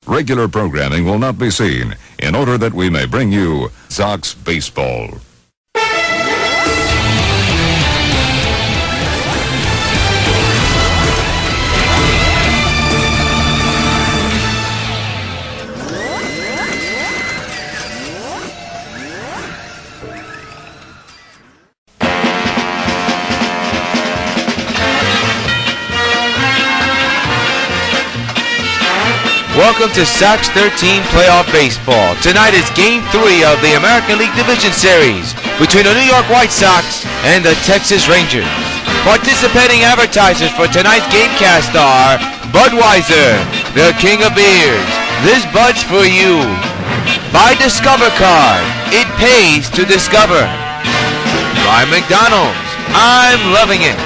Regular programming will not be seen in order that we may bring you Sox Baseball. Welcome to Sox 13 Playoff Baseball. Tonight is Game 3 of the American League Division Series between the New York White Sox and the Texas Rangers. Participating advertisers for tonight's GameCast are Budweiser, the king of beers. This Bud's for you. By Discover Card, it pays to discover. By McDonald's, I'm loving it.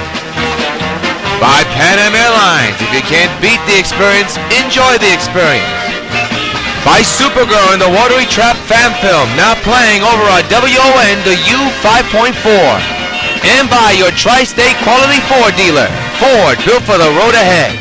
By Pan Am Airlines, if you can't beat the experience, enjoy the experience. By Supergirl and the Watery Trap fan film, now playing over on W.O.N. the U5.4. And by your Tri-State Quality Ford dealer, Ford, built for the road ahead.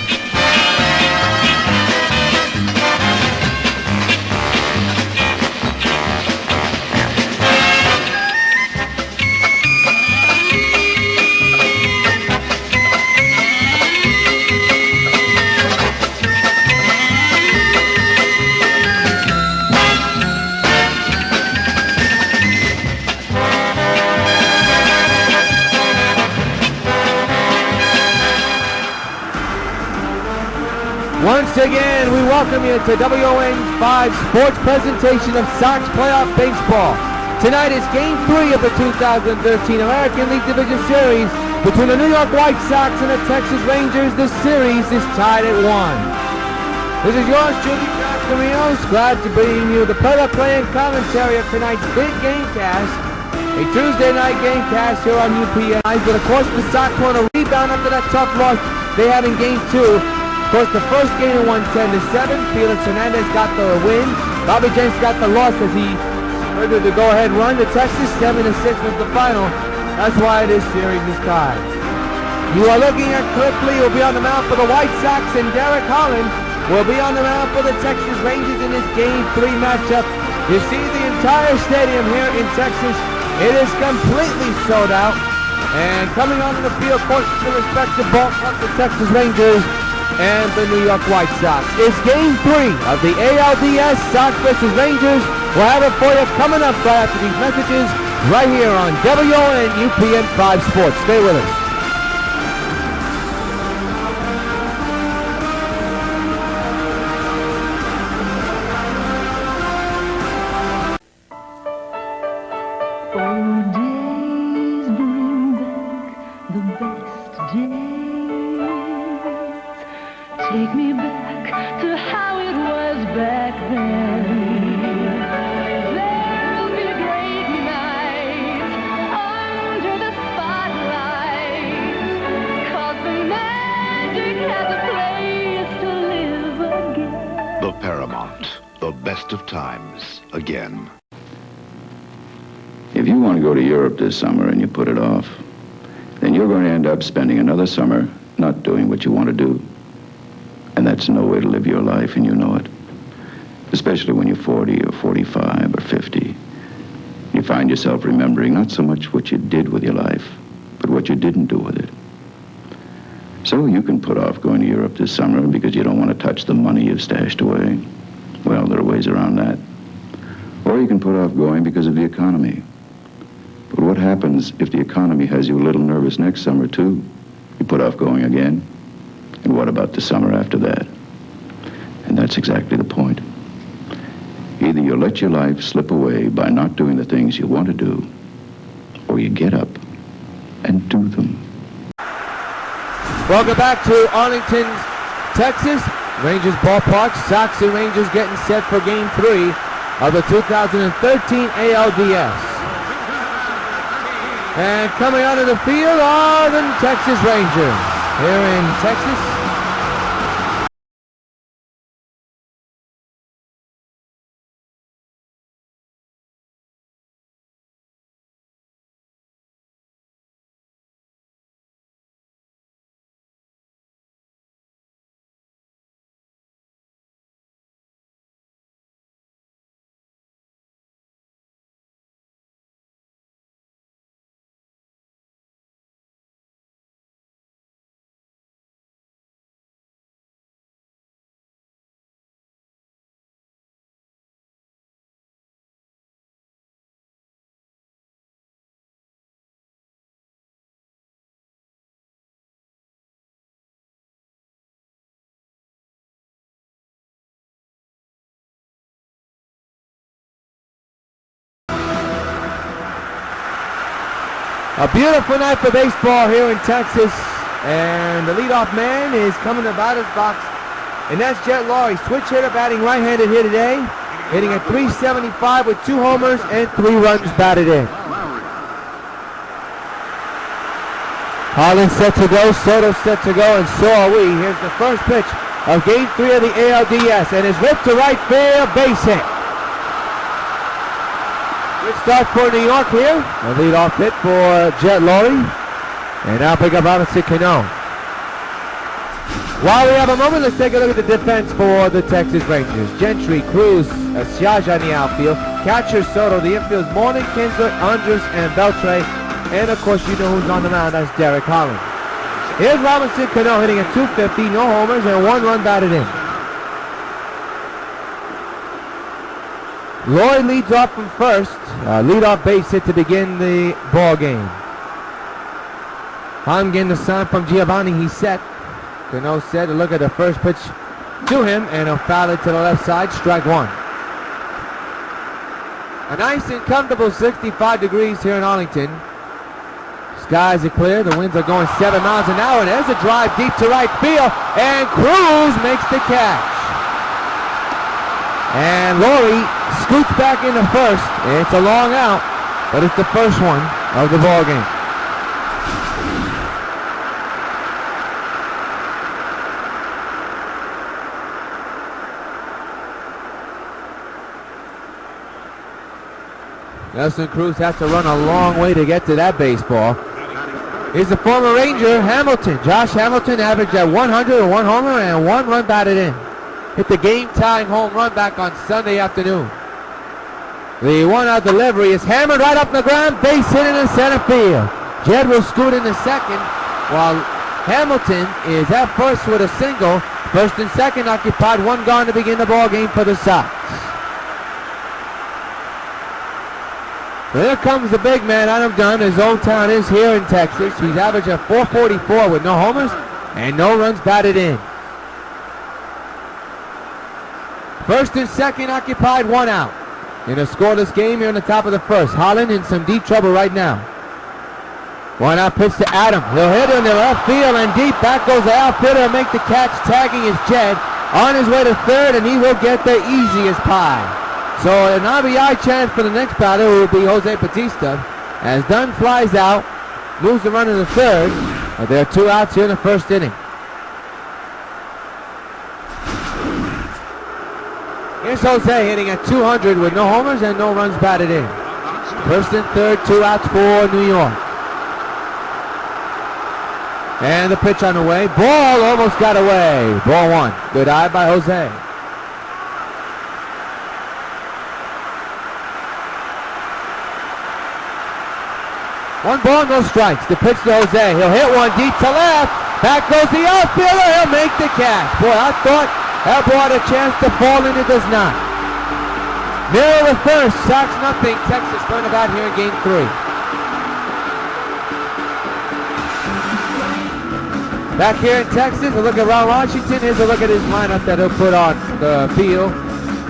Once again, we welcome you to W.O.N. 5 Sports presentation of Sox Playoff Baseball. Tonight is Game 3 of the 2013 American League Division Series between the New York White Sox and the Texas Rangers. The series is tied at 1. This is yours truly, Josh Carinos. Glad to bring you the play-by-play and commentary of tonight's big gamecast. A Tuesday night gamecast here on UPN. But of course, the Sox want to rebound after that tough loss they had in Game 2. Of course, the first game won 10-7. Felix Hernandez got the win. Bobby James got the loss as he furthered the go-ahead run to Texas. 7-6 was the final. That's why this series is tied. You are looking at Cliff Lee, who will be on the mound for the White Sox, and Derek Holland will be on the mound for the Texas Rangers in this Game 3 matchup. You see the entire stadium here in Texas. It is completely sold out. And coming onto the field, of course, to the respective ballpark, the Texas Rangers and the New York White Sox. It's Game 3 of the ALDS Sox versus Rangers. We'll have it for you coming up right after these messages right here on W.O.N. UPN 5 Sports. Stay with us. Old days bring back the best days. Take me back to how it was back then. There'll be great nights under the spotlight, 'cause the magic has a place to live again. The Paramount, the best of times, again. If you want to go to Europe this summer and you put it off, then you're going to end up spending another summer not doing what you want to do. And that's no way to live your life, and you know it. Especially when you're 40 or 45 or 50. You find yourself remembering not so much what you did with your life, but what you didn't do with it. So you can put off going to Europe this summer because you don't want to touch the money you've stashed away. Well, there are ways around that. Or you can put off going because of the economy. But what happens if the economy has you a little nervous next summer, too? You put off going again? And what about the summer after that? And that's exactly the point. Either you let your life slip away by not doing the things you want to do, or you get up and do them. Welcome back to Arlington, Texas. Rangers ballpark. Sox and Rangers getting set for Game 3 of the 2013 ALDS. And coming out of the field are the Texas Rangers here in Texas. A beautiful night for baseball here in Texas, and the leadoff man is coming to the batter's box, and that's Jet Laurie, switch hitter, batting right-handed here today, hitting at .375 with 2 homers and 3 runs batted in. Holland set to go, Soto set to go, and so are we. Here's the first pitch of Game 3 of the ALDS, and it's ripped to right field, base hit. Good start for New York here. A leadoff hit for Jet Laurie. And now pick up Robinson Cano. While we have a moment, let's take a look at the defense for the Texas Rangers. Gentry, Cruz, Siaja in the outfield. Catcher Soto, the infield's Morning, Kinsler, Andrus, and Beltre. And of course, you know who's on the mound. That's Derek Holland. Here's Robinson Cano hitting at .250, no homers, and 1 run batted in. Lloyd leads off from first. Leadoff base hit to begin the ball game. Holland getting the sign from Giovanni. He's set. Cano set to look at the first pitch to him, and he'll foul it to the left side. Strike 1. A nice and comfortable 65 degrees here in Arlington. Skies are clear. The winds are going 7 miles an hour. And there's a drive deep to right field, and Cruz makes the catch. And Laurie scoots back into first. It's a long out, but it's the first one of the ball game. Nelson Cruz has to run a long way to get to that baseball. Here's the former Ranger, Hamilton. Josh Hamilton averaged at 100, 1 homer, and 1 run batted in. Hit the game-tying home run back on Sunday afternoon. The 1-out delivery is hammered right up the ground, base hit in the center field. Jed will scoot in the second, while Hamilton is at first with a single. First and second occupied, 1 gone to begin the ball game for the Sox. Here comes the big man, Adam Dunn. His hometown is here in Texas. He's averaged at .444 with no homers and no runs batted in. First and second occupied, 1 out. In a scoreless game here in the top of the first. Holland in some deep trouble right now. 1-out pitch to Adam. He'll hit in the left field and deep. Back goes the outfielder to make the catch. Tagging is Jed. On his way to third, and he will get the easiest pie. So an RBI chance for the next batter, who will be Jose Bautista. As Dunn flies out, moves the runner to third. But there are 2 outs here in the first inning. Here's Jose hitting at 200 with no homers and no runs batted in. First and third, 2 outs for New York. And the pitch on the way. Ball almost got away. Ball 1. Good eye by Jose. One ball, no strikes. The pitch to Jose. He'll hit one deep to left. Back goes the outfielder. He'll make the catch. Boy, I thought that ball had a chance to fall, and it does not. Middle of the first. Sox nothing. Texas going about here in Game 3. Back here in Texas, a look at Ron Washington. Here's a look at his lineup that he'll put on the field.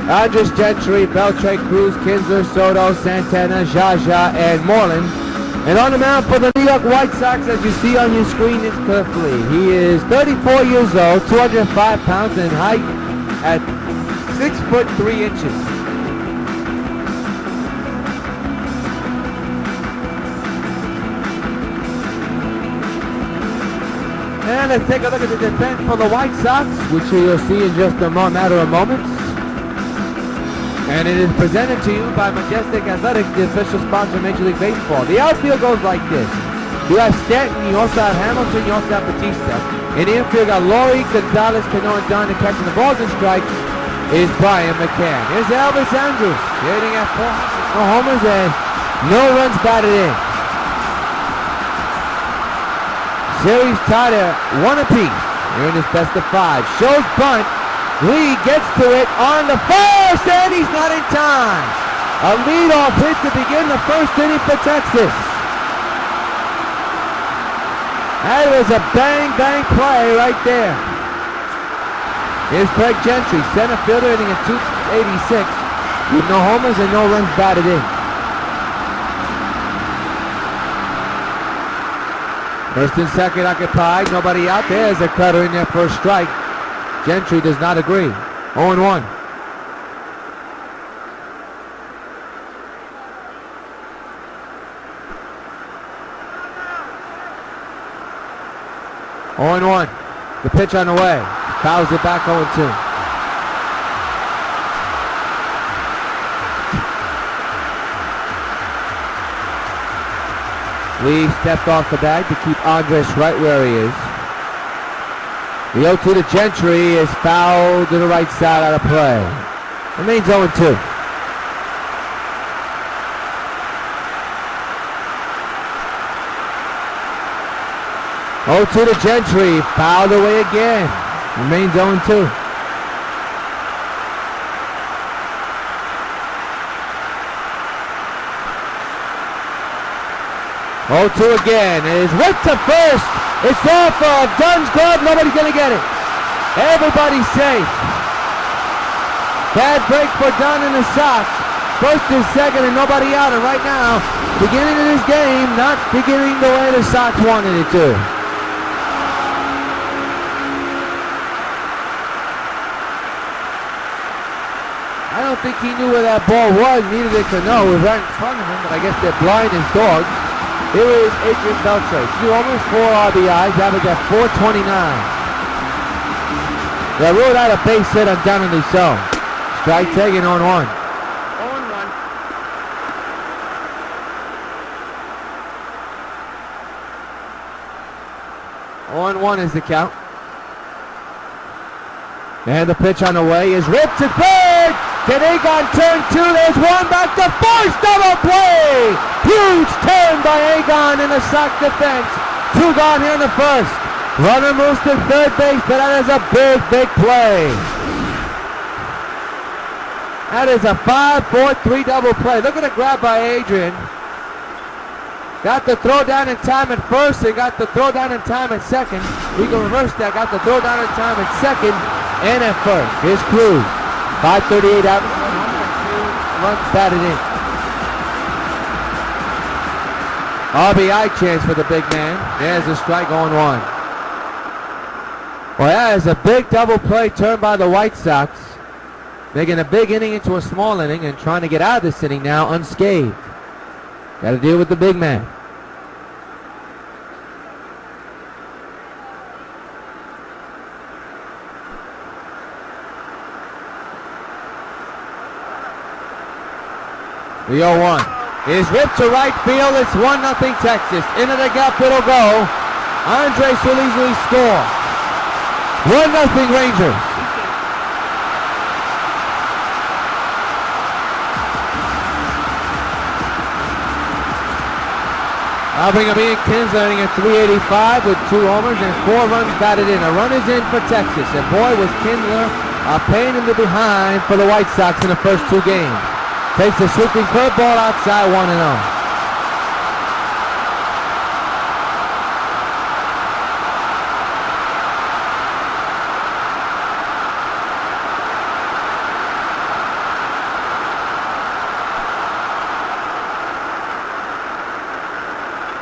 Andrus, Gentry, Beltre, Cruz, Kinsler, Soto, Santana, Jaja, and Moreland. And on the mound for the New York White Sox, as you see on your screen, is Cliff Lee. He is 34 years old, 205 pounds in height, at 6'3". And let's take a look at the defense for the White Sox, which you'll see in just a matter of moments. And it is presented to you by Majestic Athletics, the official sponsor of Major League Baseball. The outfield goes like this. You have Stanton, you also have Hamilton, you also have Bautista. In the infield, got Laurie, Gonzalez, Cano, and Dunn. And catching the balls and strikes is Brian McCann. Here's Elvis Andrus, hitting at 400, no homers and no runs batted in. Series tied at 1 apiece. Here in this best of 5. Shows bunt. Lee gets to it on the first, and he's not in time. A leadoff hit to begin the first inning for Texas. That was a bang play right there. Here's Craig Gentry, center fielder, hitting at .286 with no homers and no runs batted in. First and second occupied. Nobody out. There's a cutter in there for a strike. Gentry does not agree. 0-1. The pitch on the way. Fouls it back 0-2. Lee stepped off the bag to keep Andres right where he is. The 0-2 to Gentry is fouled to the right side out of play. Remains 0-2. To Gentry, fouled away again. Remains 0-2. Again. It is ripped to first. It's off of Dunn's glove. Nobody's going to get it. Everybody's safe. Bad break for Dunn in the Sox. First and second and nobody out. And right now, beginning of this game, not beginning the way the Sox wanted it to. I don't think he knew where that ball was. Neither did Cano. It was right in front of him, but I guess they're blind as dogs. Here is Adrian Beltre. 2 homers, 4 RBIs, average at .429. They ruled out a base hit on Donnelly so. Strike taken on 1. 0-1 is the count. And the pitch on the way is ripped to third. Can Egon turn 2? There's one back to first. Double play. Huge turn by Egon in the Sox defense. 2 gone here in the first. Runner moves to third base, but that is a big, big play. That is a 5-4-3 double play. Look at the grab by Adrian. Got the throw down in time at first and got the throw down in time at second. We can reverse that. Got the throw down in time at second and at first. Here's Cruz. 538 out. 102 runs batted in. RBI chance for the big man. There's a strike on 1. Well, that is a big double play turn by the White Sox. Making a big inning into a small inning and trying to get out of this inning now unscathed. Got to deal with the big man. The 0-1 is ripped to right field. It's 1-0 Texas. Into the gap it'll go. Andres will easily score. 1-0 Rangers. I'll bring up Ian Kinsler hitting at .385 with 2 homers and 4 runs batted in. A run is in for Texas. And boy, was Kinsler a pain in the behind for the White Sox in the first 2 games. Takes a swooping curveball outside 1-0.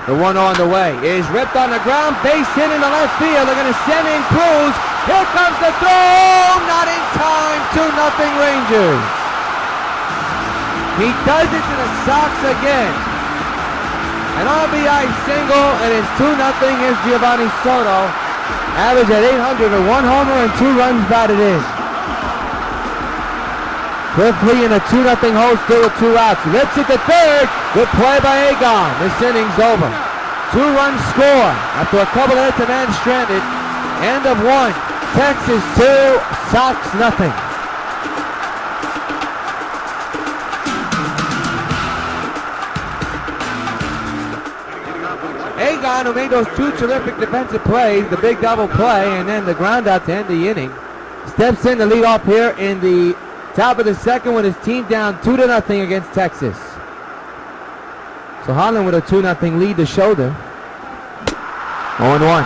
The 1 on the way is ripped on the ground, base hit in the left field. They're going to send in Cruz. Here comes the throw, not in time. 2-0 Rangers. He does it to the Sox again. An RBI single, and it's 2-0. Here's Giovanni Soto. Average at .800 with 1 homer and 2 runs batted in. Quickly in a 2-0 hole, still with 2 outs. Rips it to third. Good play by Egon. This inning's over. 2-run score after a couple of hits, a man stranded. End of 1. Texas 2, Sox nothing. Egon, who made those 2 terrific defensive plays, the big double play, and then the ground out to end the inning, steps in to lead off here in the top of the second with his team down 2-0 against Texas. So Holland with a 2-0 lead to shoulder. 0-1.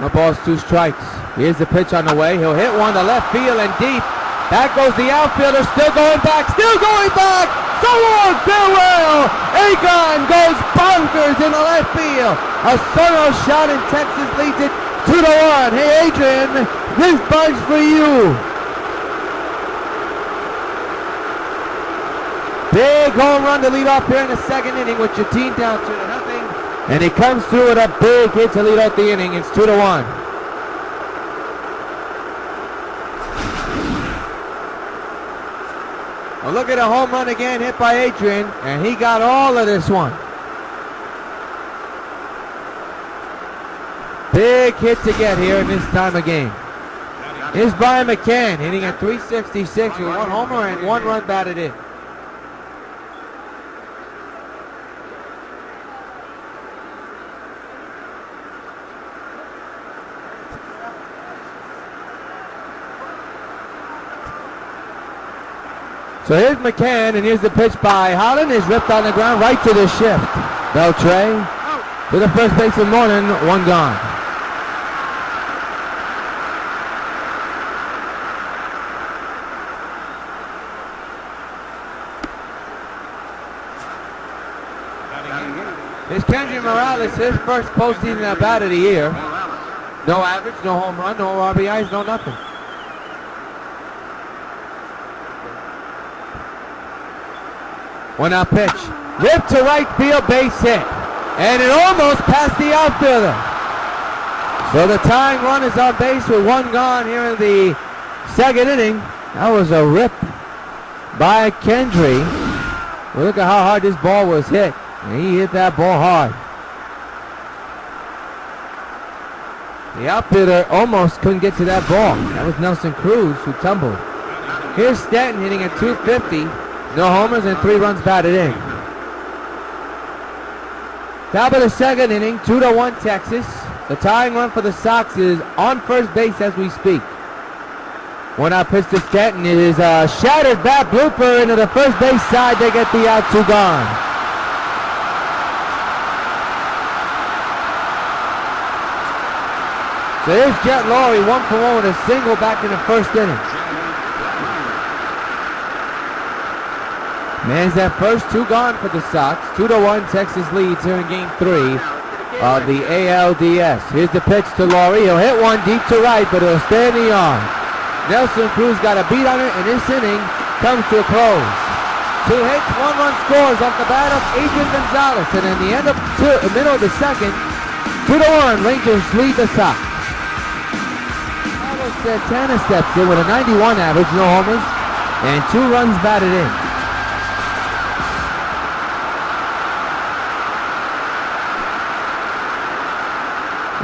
No balls, 2 strikes. Here's the pitch on the way. He'll hit one to left field and deep. Back goes the outfielder, still going back, So long, farewell! Akon goes bonkers in the left field. A solo shot in Texas leads it 2-1. Hey, Adrian, this bunch for you. Big home run to lead off here in the second inning with your team down 2-0. And he comes through with a big hit to lead off the inning. It's 2-1. Well, look at a home run again hit by Adrian, and he got all of this one. Big hit to get here in this time of game. Here's Brian McCann hitting at .366 with 1 homer and 1 run batted in. So here's McCann, and here's the pitch by Holland. Is ripped on the ground right to the shift. Beltre to the first baseman, Morton, 1 gone. Here's Kendry Morales, his first postseason at bat of the year. No average, no home run, no RBIs, no nothing. One out pitch. Ripped to right field, base hit. And it almost passed the outfielder. So the tying run is on base with 1 gone here in the second inning. That was a rip by Kendry. Well, look at how hard this ball was hit. And he hit that ball hard. The outfielder almost couldn't get to that ball. That was Nelson Cruz who tumbled. Here's Stanton hitting at .250. No homers and 3 runs batted in. Top of the second inning, 2-1 Texas. The tying run for the Sox is on first base as we speak. 1 out pitch to Stanton. It is a shattered bat blooper into the first base side. They get the out, 2 gone. So here's Jet Laurie, 1 for 1 with a single back in the first inning. Man's that first, 2 gone for the Sox. 2-1 Texas leads here in game 3 of the ALDS. Here's the pitch to Laurie. He'll hit one deep to right, but it'll stay in the yard. Nelson Cruz got a beat on it, and this inning comes to a close. 2 hits, 1 run scores off the bat of Adrian Gonzalez. And in the end of the middle of the second, 2-1, Rangers lead the Sox. Carlos Santana steps in with a 91 average, no homers, and 2 runs batted in.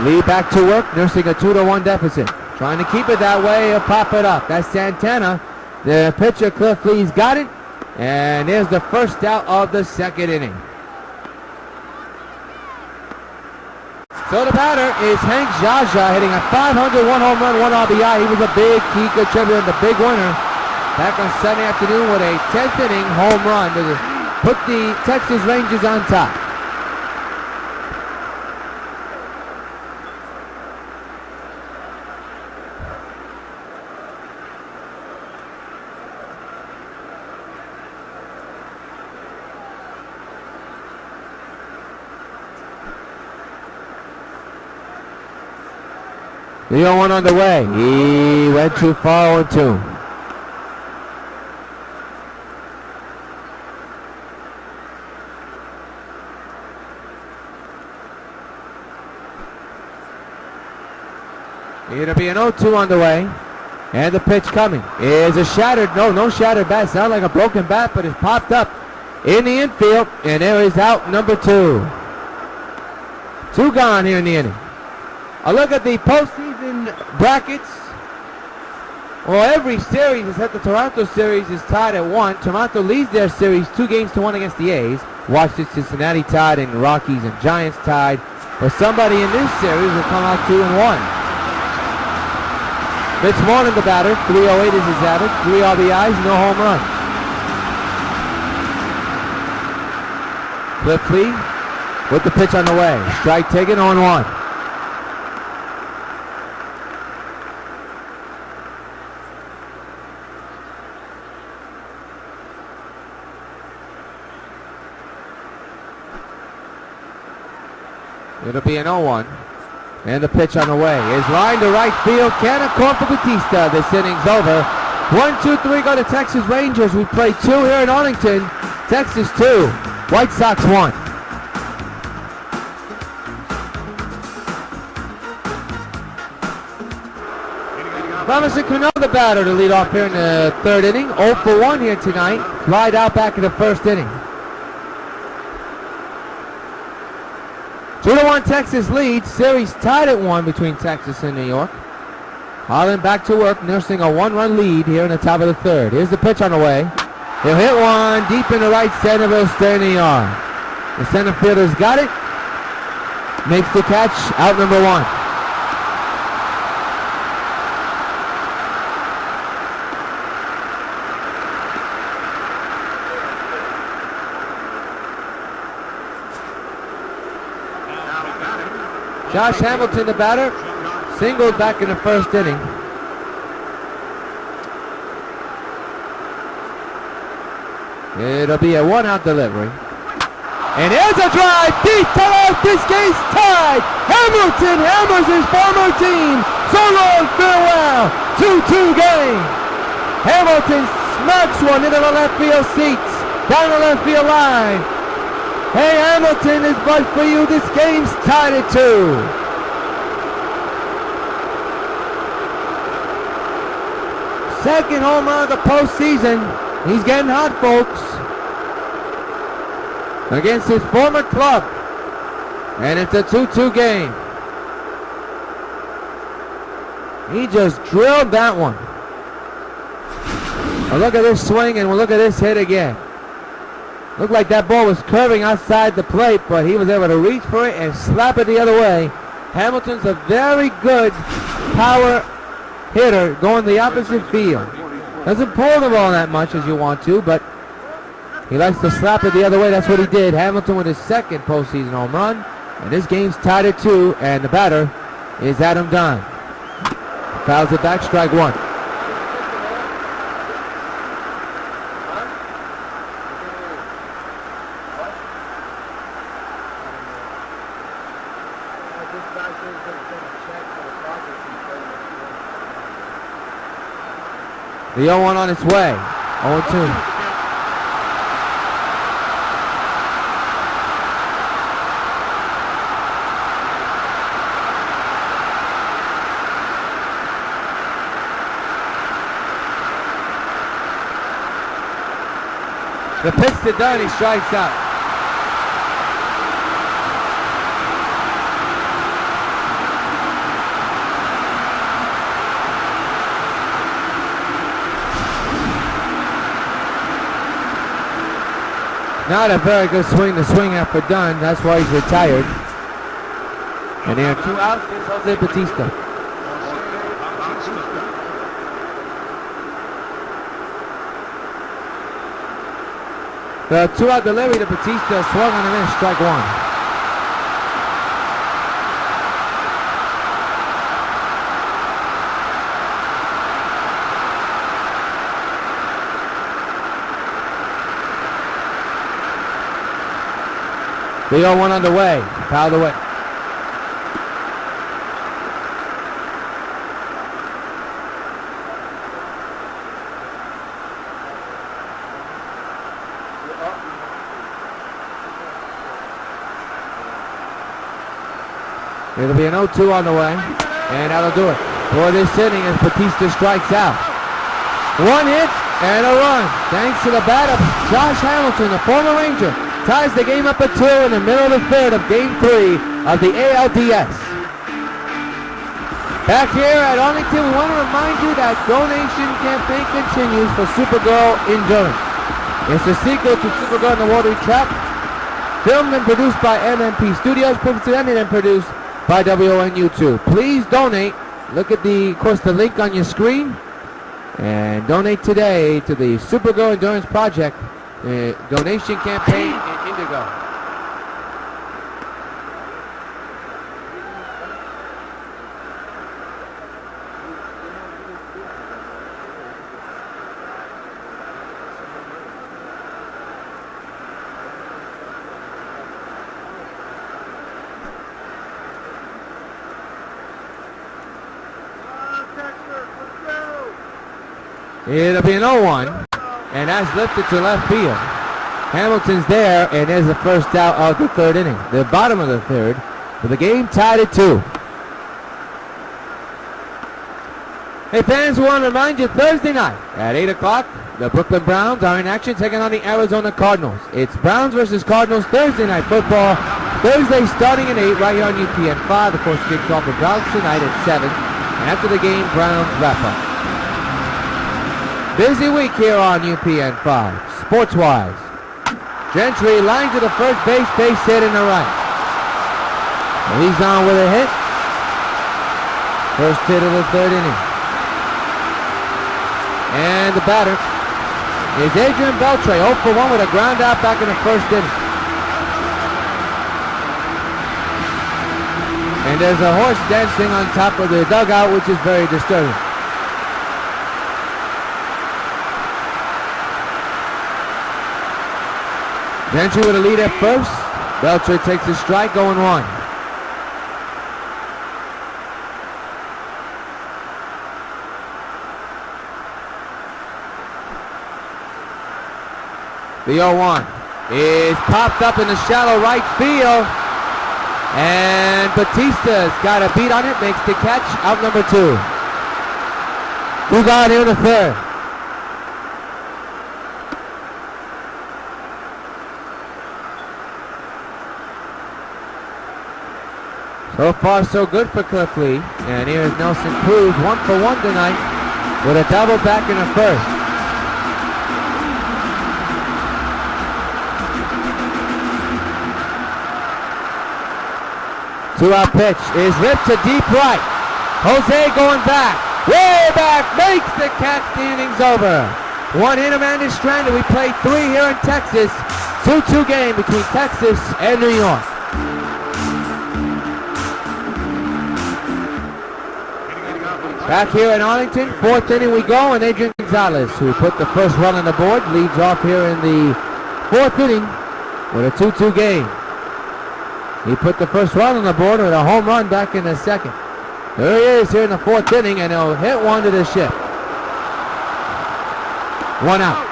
Lee back to work, nursing a 2-1 deficit. Trying to keep it that way, he'll pop it up. That's Santana. The pitcher, Cliff Lee's got it. And there's the first out of the second inning. So the batter is Hank Jaja, hitting a .500, 1 home run, 1 RBI. He was a big key contributor, the big winner back on Sunday afternoon with a 10th inning home run to put the Texas Rangers on top. The 0-1 on the way. He went too far, 0-2. It'll be an 0-2 on the way. And the pitch coming is a shattered, no shattered bat. It's not like a broken bat, but it's popped up in the infield. And there is out number 2. 2 gone here in the inning. A look at the postseason brackets. Well, every series except the Toronto series is tied at 1. Toronto leads their series 2-1 against the A's. Washington, Cincinnati tied, and Rockies and Giants tied. But somebody in this series will come out 2-1. Mitch Morton, the batter, 308 is his average, 3 RBIs, no home runs. Cliff Lee with the pitch on the way. Strike taken, 0-1. It'll be an 0-1. And the pitch on the way is lined to right field. Can't accord for Batista. This inning's over. 1, 2, 3 go to Texas Rangers. We play 2 here in Arlington. Texas 2, White Sox 1. Robinson Cano, the batter, to lead off here in the 3rd inning. 0 for 1 here tonight. Flied out back in the 1st inning. 2-1 Texas leads. Series tied at 1 between Texas and New York. Holland back to work, nursing a 1-run lead here in the top of the 3rd. Here's the pitch on the way. He'll hit one deep in the right center. It'll stay in the yard. The center fielder's got it. Makes the catch. Out number 1. Josh Hamilton, the batter, singled back in the 1st inning. It'll be a 1-out delivery. And here's a drive deep to left. This game's tied. Hamilton hammers his former team. So long, farewell. 2-2 game. Hamilton smacks one into the left field seats. Down the left field line. Hey Hamilton, it's but for you. This game's tied at 2. Second home run of the postseason. He's getting hot, folks. Against his former club. And it's a 2-2 game. He just drilled that one. Well, look at this swing and we'll look at this hit again. Looked like that ball was curving outside the plate, but he was able to reach for it and slap it the other way. Hamilton's a very good power hitter going the opposite field. Doesn't pull the ball that much as you want to, but he likes to slap it the other way. That's what he did. Hamilton with his 2nd postseason home run. And this game's tied at 2, and the batter is Adam Dunn. Fouls it back, strike 1. The 0-1 on its way. 0-2. The pitch to Dunn, he strikes out. Not a very good swing to swing at for Dunn. That's why he's retired. And there are 2 outs. Here's Jose Batista. The 2-out delivery to Batista, swung on and in, strike 1. The 0-1 underway, fouled away. It'll be an 0-2 on the way, and that'll do it for this inning as Batista strikes out. 1 hit and a run, thanks to the bat of Josh Hamilton, the former Ranger. Ties the game up at 2 in the middle of the 3rd of Game 3 of the ALDS. Back here at Arlington, we want to remind you that donation campaign continues for Supergirl Endurance. It's a sequel to Supergirl in the Watery Trap, filmed and produced by MMP Studios, presented and produced by W.O.N. YouTube. Please donate. Look at of course, the link on your screen, and donate today to the Supergirl Endurance Project. Donation campaign in Indigo. It'll be an 0-1, and that's lifted to left field. Hamilton's there, and there's the first out of the third inning. The bottom of the third, with the game tied at 2. Hey fans, we want to remind you Thursday night at 8 o'clock, the Brooklyn Browns are in action taking on the Arizona Cardinals. It's Browns versus Cardinals Thursday night football. Thursday starting at 8 right here on UPN 5. Of course, kicks off the Browns tonight at 7. And after the game, Browns wrap up. Busy week here on UPN 5, sports-wise. Gentry line to the first base hit in the right. And he's on with a hit. First hit of the third inning. And the batter is Adrian Beltre, 0 for 1 with a ground out back in the first inning. And there's a horse dancing on top of the dugout, which is very disturbing. Gentry with a lead at first. Beltre takes a strike, 0-1. The 0-1 is popped up in the shallow right field. And Batista's got a beat on it, makes the catch, out number 2. 2 gone here in the third. So far, so good for Cliff Lee. And here's Nelson Cruz, 1 for 1 tonight, with a double back in the first. 2-out pitch is ripped to deep right. Jose going back, way back, makes the catch. The inning's over. 1 hit, a man is stranded. We played 3 here in Texas. 2-2 game between Texas and New York. Back here in Arlington, 4th inning we go, and Adrian Gonzalez, who put the first run on the board, leads off here in the 4th inning with a 2-2 game. He put the first run on the board with a home run back in the second. There he is here in the 4th inning, and he'll hit one to the ship. 1 out.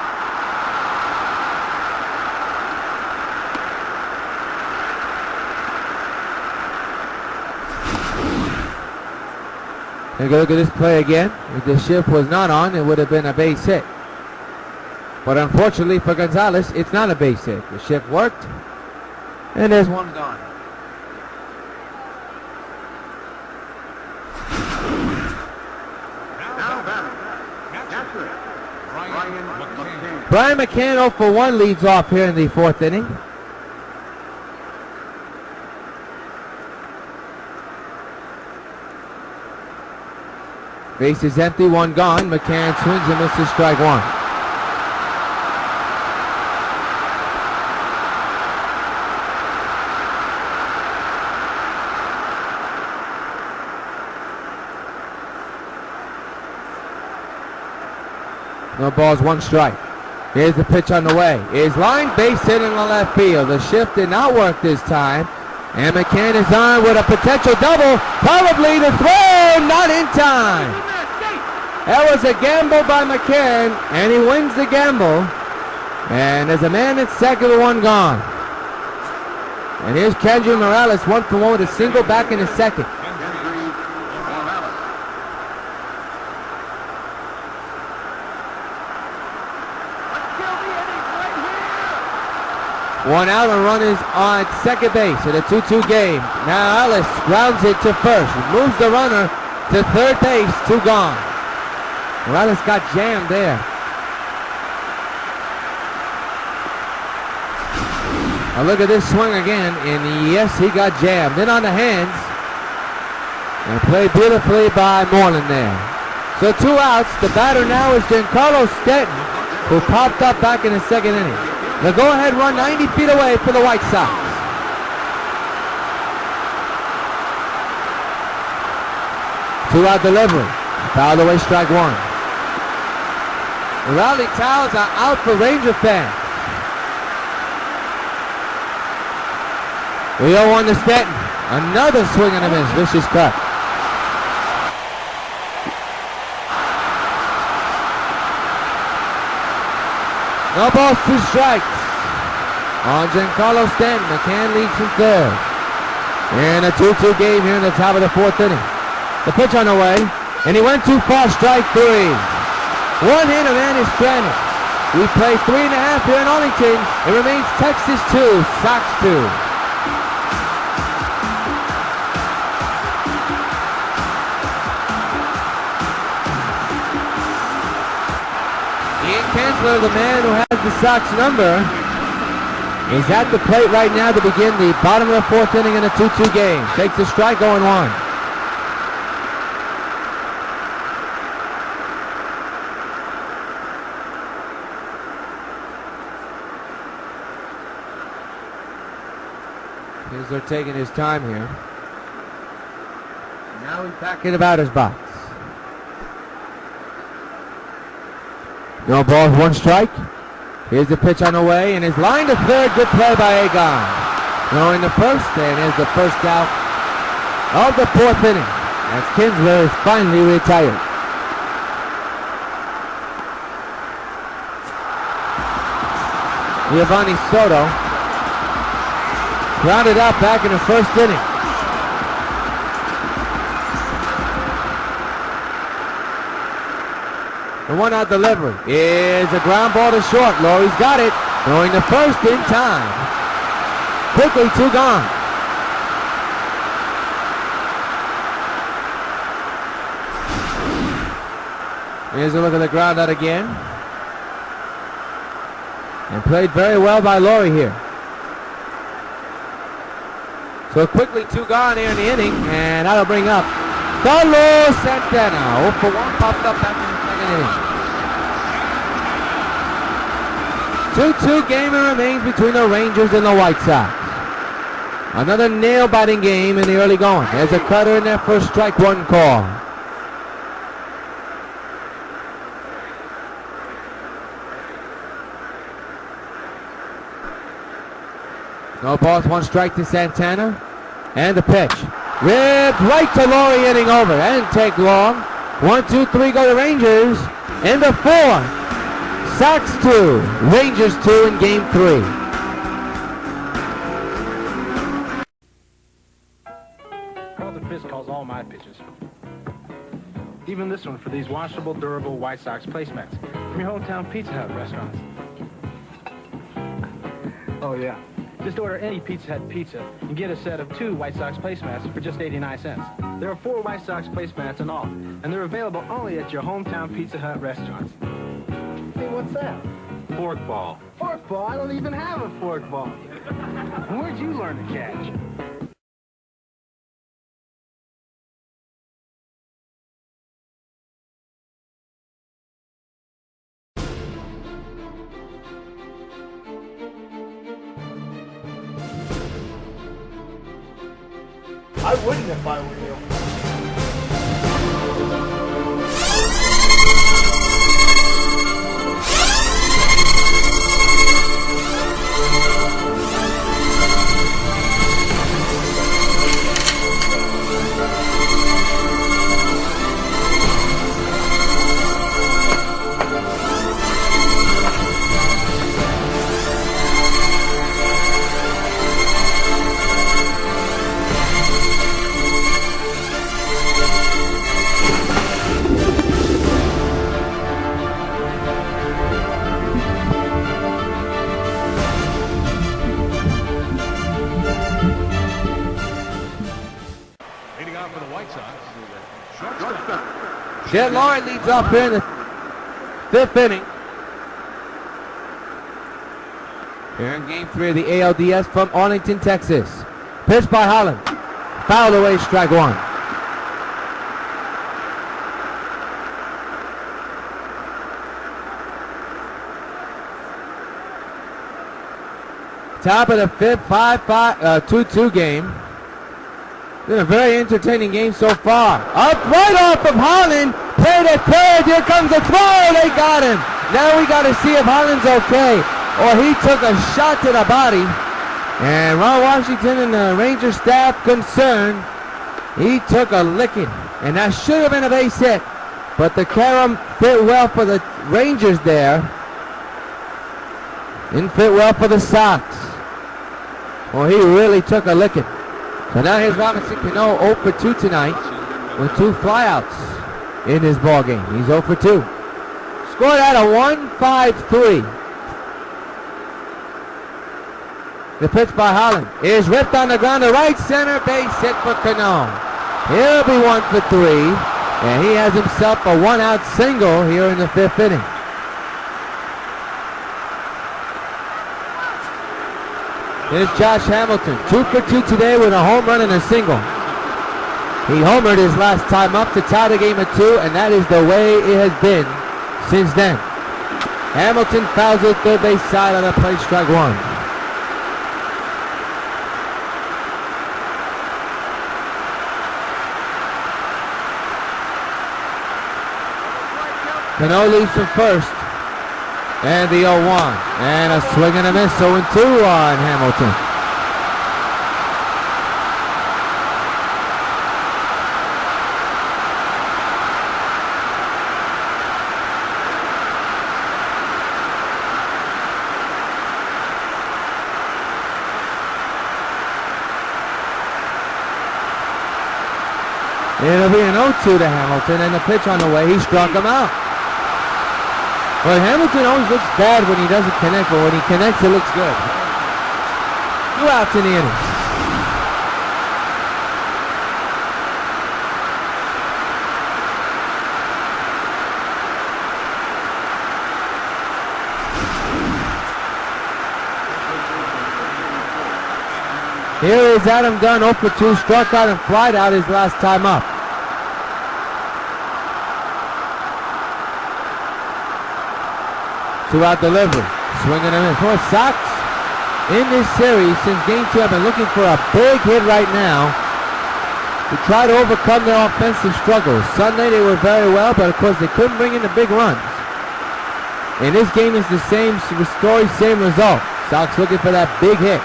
Take a look at this play again. If the shift was not on, it would have been a base hit. But unfortunately for Gonzalez, it's not a base hit. The shift worked, and there's one gone. Brian McCann 0 for 1 leads off here in the 4th inning. Base is empty, 1 gone. McCann swings and misses strike 1. No balls, 1 strike. Here's the pitch on the way. Is line base hit in the left field. The shift did not work this time. And McCann is on with a potential double. Probably the throw, not in time. That was a gamble by McCann, and he wins the gamble. And there's a man at second, 1 gone. And here's Kendry Morales, 1 for 1 with a single back in the second. One out, and run is on second base in a 2-2 game. Now Ellis grounds it to first, moves the runner to third base, 2 gone. Morales got jammed there. Now look at this swing again, and yes, he got jammed. Then on the hands, and played beautifully by Moreland there. So 2 outs. The batter now is Giancarlo Stanton, who popped up back in the second inning. The go-ahead run 90 feet away for the White Sox. 2-out delivery. Fouled away, strike 1. The rally towels are out for Ranger fans. The 0-1 to Stanton. Another swing and a miss. Vicious cut. No balls, 2 strikes. On Giancarlo Stanton, McCann leads from third. And a 2-2 game here in the top of the 4th inning. The pitch on the way, and he went too far, strike 3. One hit, a man is stranded. We play 3.5 here in Arlington. It remains Texas 2, Sox 2. Ian Kinsler, the man who has the Sox number, is at the plate right now to begin the bottom of the 4th inning in a 2-2 game. Takes a strike, 0-1. Kinsler taking his time here. Now he's back in the batter's box. No balls, 1 strike. Here's the pitch on the way, and his line to third. Good play by Egon. Throwing the first, and here's the first out of the 4th inning. As Kinsler is finally retired. Giovanni Soto grounded out back in the 1st inning. The 1-out delivery is a ground ball to short. Laurie's got it. Throwing the first in time. Quickly, 2 gone. Here's a look at the ground out again. And played very well by Laurie here. So quickly, 2 gone here in the inning. And that'll bring up Carlos Santana. 0 for 1 popped up back in the 2nd inning. 2-2 game remains between the Rangers and the White Sox. Another nail-biting game in the early going. There's a cutter in there for a strike 1 call. No balls, 1 strike to Santana. And the pitch. Ripped right to Laurie, inning over. And take long. 1, 2, 3 go the Rangers. Into 4. Sox 2, Rangers 2 in game 3. Carlton Fisk calls all my pitches. Even this one for these washable, durable White Sox placemats from your hometown Pizza Hut restaurants. Oh yeah. Just order any Pizza Hut pizza and get a set of 2 White Sox placemats for just 89 cents. There are 4 White Sox placemats in all, and they're available only at your hometown Pizza Hut restaurants. Hey, what's that? Fork ball. Fork ball? I don't even have a fork ball. Where'd you learn to catch? I wouldn't if I were you. Jed Laurie leads off here in the 5th inning. Here in game 3 of the ALDS from Arlington, Texas. Pitch by Holland. Fouled away, strike 1. Top of the 5th, 2-2 game. Been a very entertaining game so far. Up right off of Holland. Played at third. Here comes the throw. They got him. Now we got to see if Holland's okay, or he took a shot to the body. And Ron Washington and the Ranger staff concerned. He took a licking, and that should have been a base hit. But the carom fit well for the Rangers there. Didn't fit well for the Sox. Well, he really took a licking. So now here's Robinson Cano 0 for 2 tonight with 2 flyouts in his ball game. He's 0 for 2. Scored out a 1-5-3. The pitch by Holland is ripped on the ground to right center base hit for Cano. He'll be 1 for 3, and he has himself a 1-out single here in the 5th inning. Here's Josh Hamilton, 2 for 2 today with a home run and a single. He homered his last time up to tie the game at 2, and that is the way it has been since then. Hamilton fouls the third base side on a play, strike 1. Cano leaves from first. And the 0-1. And a swing and a miss. 0-2 on Hamilton. It'll be an 0-2 to Hamilton, and the pitch on the way, he struck him out. Well, Hamilton always looks bad when he doesn't connect, but when he connects, it looks good. 2 outs in the inning. Here is Adam Gunn, 0 for 2, struck out and flied out his last time up. Two-out delivery. Swing and a miss. For Sox in this series since Game 2 have been looking for a big hit right now to try to overcome their offensive struggles. Sunday they were very well, but of course they couldn't bring in the big runs. And this game is the same story, same result. Sox looking for that big hit.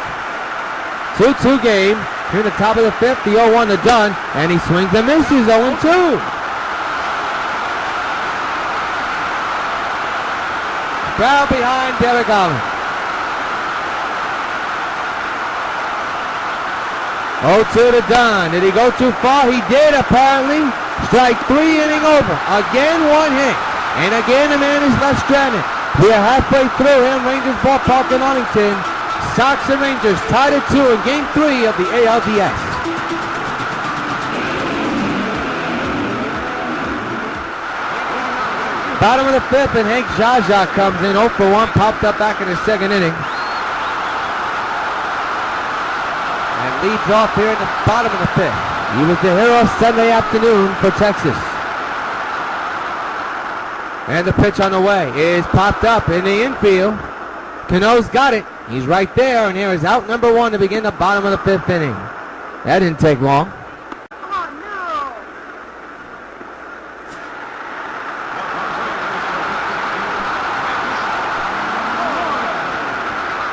2-2 game. Here in the top of the 5th, the 0-1 to Dunn, and he swings and misses. 0-2. Crowd behind Derek Allen. 0-2 to Dunn. Did he go too far? He did, apparently. Strike 3, inning over. Again, 1 hit. And again, the man is left stranded. We are halfway through here in Rangers Ballpark in Arlington. Sox and Rangers tied at 2 in Game 3 of the ALDS. Bottom of the 5th, and Hank Jaja comes in. 0 for 1, popped up back in the 2nd inning. And leads off here in the bottom of the 5th. He was the hero Sunday afternoon for Texas. And the pitch on the way is popped up in the infield. Cano's got it. He's right there, and here is out number 1 to begin the bottom of the 5th inning. That didn't take long.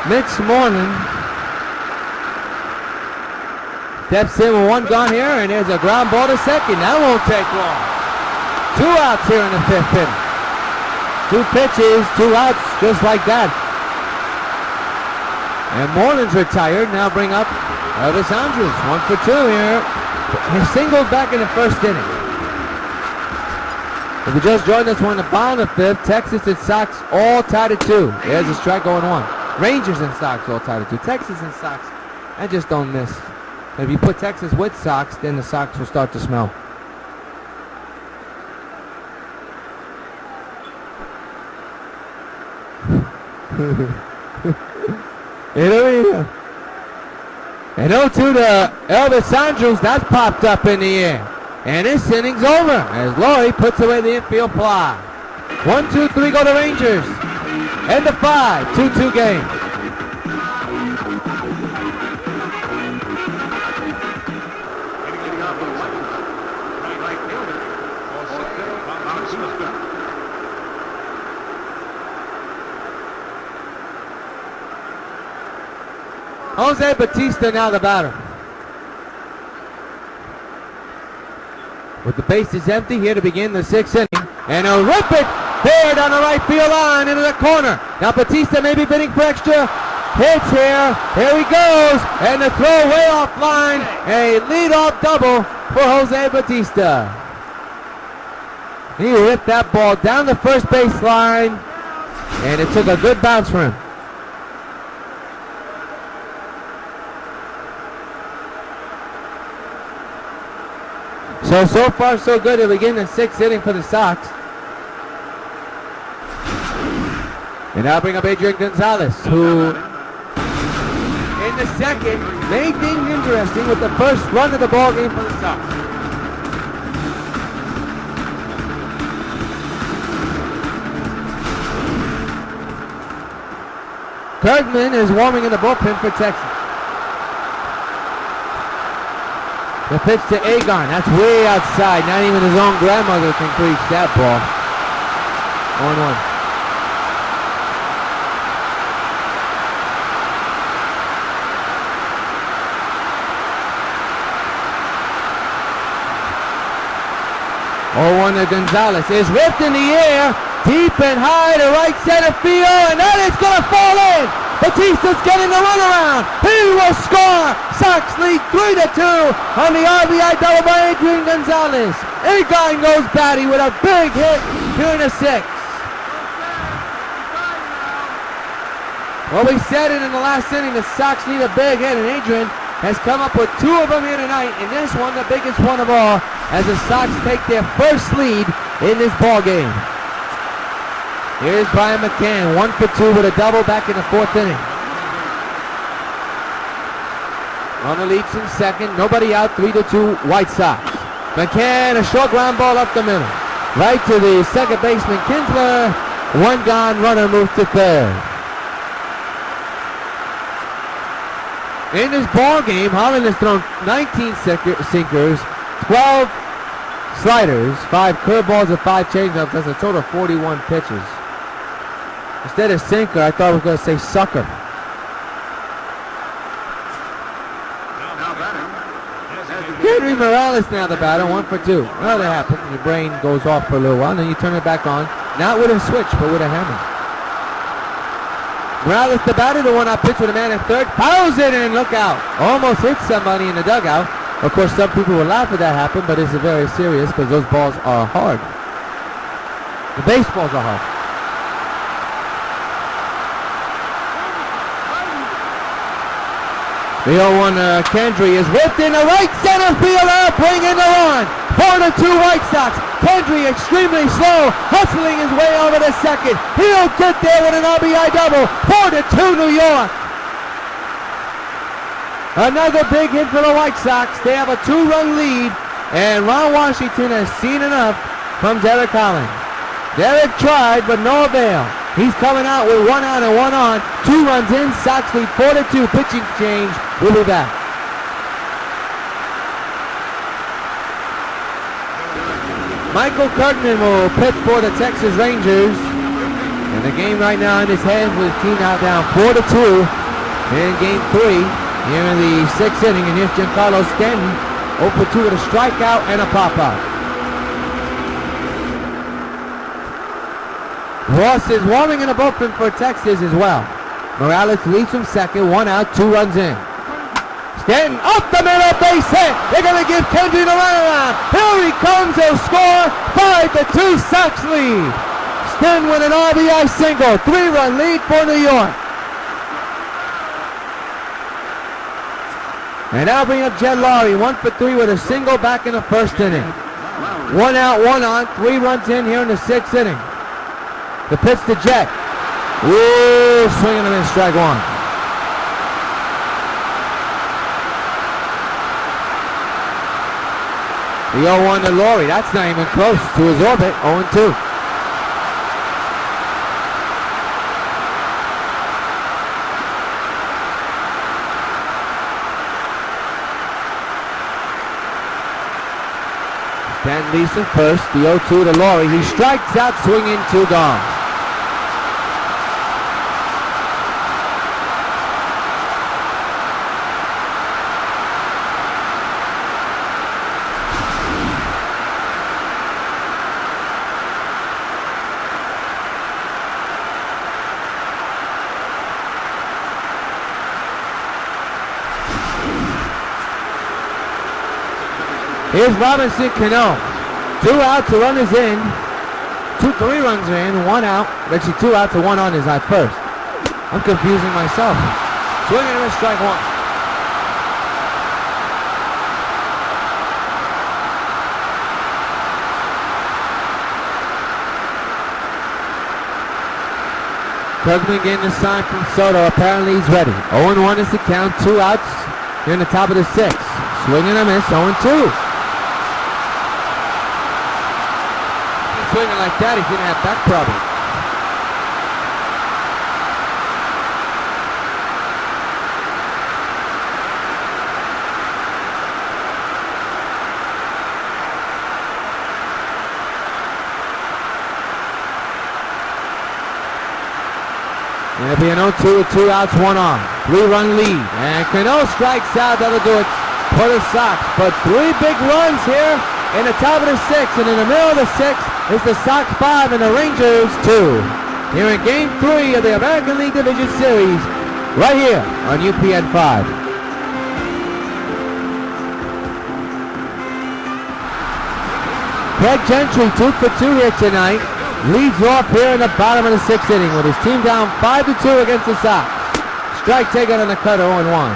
Mitch Moreland steps in with 1 gone here, and there's a ground ball to second. That won't take long. 2 outs here in the 5th inning. 2 pitches, 2 outs, just like that. And Moreland's retired. Now bring up Elvis Andrews. 1 for 2 here. He singled back in the 1st inning. If you just joined us, we're in the bottom of the 5th. Texas and Sox all tied at 2. There's a strike going 1. Rangers and Sox all tied at 2. Texas and Sox, I just don't miss. If you put Texas with Sox, then the Sox will start to smell. And 0-2 to Elvis Andrews. That's popped up in the air. And this inning's over as Laurie puts away the infield fly. 1-2-3 go to Rangers. End of 5, 2-2 game. Jose Batista now the batter. With the bases empty, here to begin the 6th inning. And he'll rip it There down the right field line into the corner. Now Batista may be bidding for extra hits here. Here he goes. And the throw way offline. A leadoff double for Jose Batista. He whipped that ball down the first baseline. And it took a good bounce for him. So far so good. They begin the 6th inning for the Sox. And now bring up Adrian Gonzalez, who in the second made things interesting with the first run of the ball game for the Sox. Kirkman is warming in the bullpen for Texas. The pitch to Agon. That's way outside. Not even his own grandmother can reach that ball. 1-1. Oh, one to Gonzalez is ripped in the air, deep and high to right center field, and that is going to fall in. Batista's getting the runaround. He will score. Sox lead 3-2 on the RBI double by Adrian Gonzalez. Agon goes batty with a big hit here in the 6th. Well, we said it in the last inning, the Sox need a big hit, and Adrian has come up with 2 of them here tonight, and this one, the biggest one of all, as the Sox take their first lead in this ball game. Here's Brian McCann, 1 for 2 with a double back in the 4th inning. Runner leads in second, nobody out, 3-2 White Sox. McCann, a short ground ball up the middle. Right to the second baseman, Kinsler. 1 gone, runner moves to third. In this ball game, Holland has thrown 19 sinkers, 12 sliders, 5 curveballs, and 5 changeups. That's a total of 41 pitches. Instead of sinker, I thought I was going to say sucker. Henry Morales now the batter, 1 for 2. Well, that happens. Your brain goes off for a little while, and then you turn it back on. Not with a switch, but with a hammer. Morales the batter, the one-out pitch with a man at third. Fouls it in, look out. Almost hit somebody in the dugout. Of course, some people will laugh at that happen, but it's very serious because those balls are hard. The baseballs are hard. The 0-1 Kendry is whipped in the right center fielder, bring in the run. 4-2 White Sox. Kendry extremely slow, hustling his way over to second. He'll get there with an RBI double. 4-2 New York. Another big hit for the White Sox. They have a 2-run lead, and Ron Washington has seen enough from Derek Holland. Derek tried, but no avail. He's coming out with 1 out and 1 on. 2 runs in. Sox lead 4-2. Pitching change. We'll be back. Michael Kirkman will pitch for the Texas Rangers. And the game right now in his hands with the team now down 4-2 in game 3 here in the 6th inning. And here's Giancarlo Stanton 0 for 2 with a strikeout and a pop-out. Ross is warming in the bullpen for Texas as well. Morales leads from second, 1 out, 2 runs in. Stanton up the middle, base hit. They're going to give Kendry the runaround. Here he comes, he'll score. 5-2 Sox lead. Stanton with an RBI single, 3-run lead for New York. And now bring up Jed Lowry, 1 for 3 with a single back in the 1st inning. 1 out, 1 on, 3 runs in here in the 6th inning. The pitch to Jet. Ooh, swinging and a miss, strike 1. The 0-1 to Lowry. That's not even close to his orbit. 0-2. Stan Leeson first. The 0-2 to Lowry. He strikes out, swinging, 2 gone. Here's Robinson Cano. 2 outs, a run is in. 3 runs are in, 1 out. Actually, 2 outs, a 1 on is at first. I'm confusing myself. Swing and a miss, strike 1. Krugman getting the sign from Soto. Apparently he's ready. 0-1 is the count. 2 outs here in the top of the 6th. Swing and a miss. 0-2. Swinging like that, he's gonna have back problem. It'll be an 0-2 with 2 outs, 1 on. 3-run lead. And Cano strikes out. That'll do it for the Sox. But 3 big runs here in the top of the 6th. And in the middle of the 6th is the Sox 5 and the Rangers 2. Here in Game 3 of the American League Division Series. Right here on UPN 5. Craig Gentry 2 for 2 here tonight. Leads off here in the bottom of the 6th inning with his team down 5-2 against the Sox. Strike taken on the cutter, 0-1.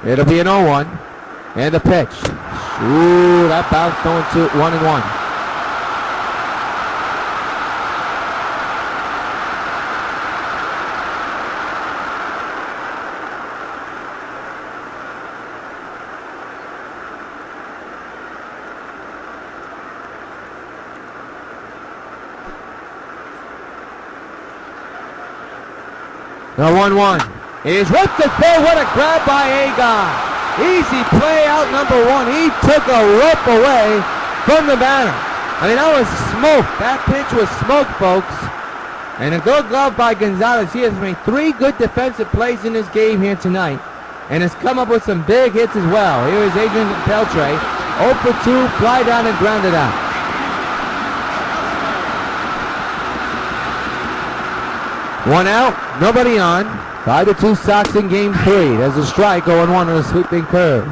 It'll be an 0-1. And the pitch. Ooh, that bounce going to 1-1. The 1-1 is with the throw. What a grab by Agon. Easy play out number 1. He took a rope away from the batter. I mean, that was smoke. That pitch was smoke, folks. And a good glove by Gonzalez. He has made 3 good defensive plays in this game here tonight. And has come up with some big hits as well. Here is Adrian Beltre. 0 for 2, fly down and grounded out. One out, nobody on. 5-2 Sox in Game 3. There's a strike, 0-1 on a sweeping curve.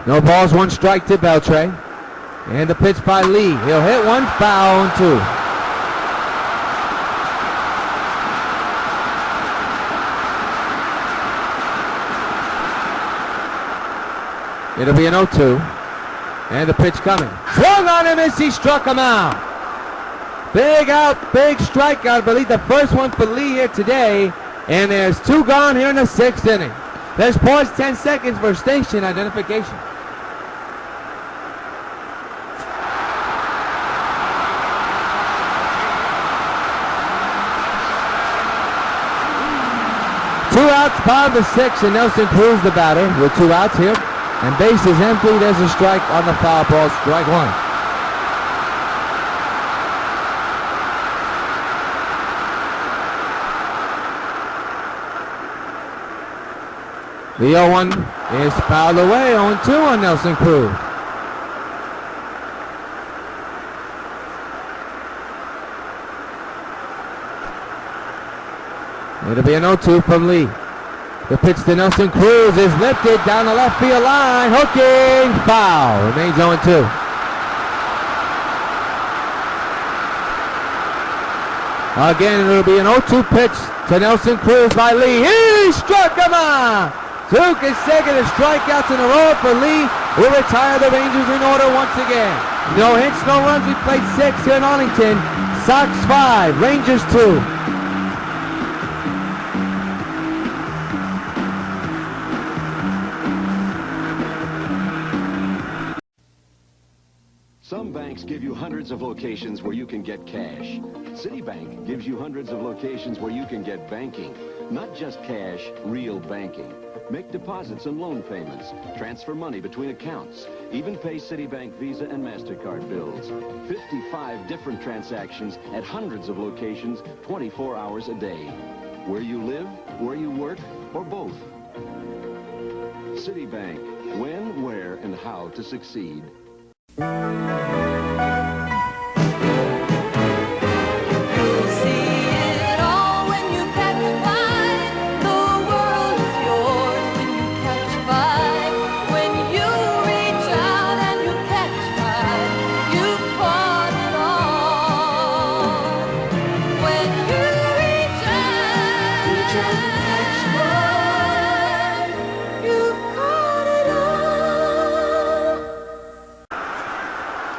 No balls, 1 strike to Beltre. And the pitch by Lee. He'll hit 1, foul, 2. It'll be an 0-2. And the pitch coming. Swung on him as he struck him out. Big out, big strikeout. I believe the first one for Lee here today. And there's 2 gone here in the 6th inning. Let's pause 10 seconds for station identification. Two outs, bottom of the 6th, and Nelson Cruz the batter with 2 outs here. And base is empty. There's a strike on the foul ball. Strike 1. The 0-1 is fouled away. 0-2 on Nelson Cruz. It'll be an 0-2 from Lee. The pitch to Nelson Cruz is lifted down the left field line. Hooking, foul. Remains 0-2. Again, it'll be an 0-2 pitch to Nelson Cruz by Lee. He struck him out. 2 consecutive strikeouts in a row for Lee, who retire the Rangers in order once again. No hits, no runs. We played 6 here in Arlington. Sox 5, Rangers 2. Some banks give you hundreds of locations where you can get cash. Citibank gives you hundreds of locations where you can get banking. Not just cash, real banking. Make deposits and loan payments, transfer money between accounts, even pay Citibank Visa and MasterCard bills. 55 different transactions at hundreds of locations, 24 hours a day. Where you live, where you work, or both. Citibank. When, where, and how to succeed.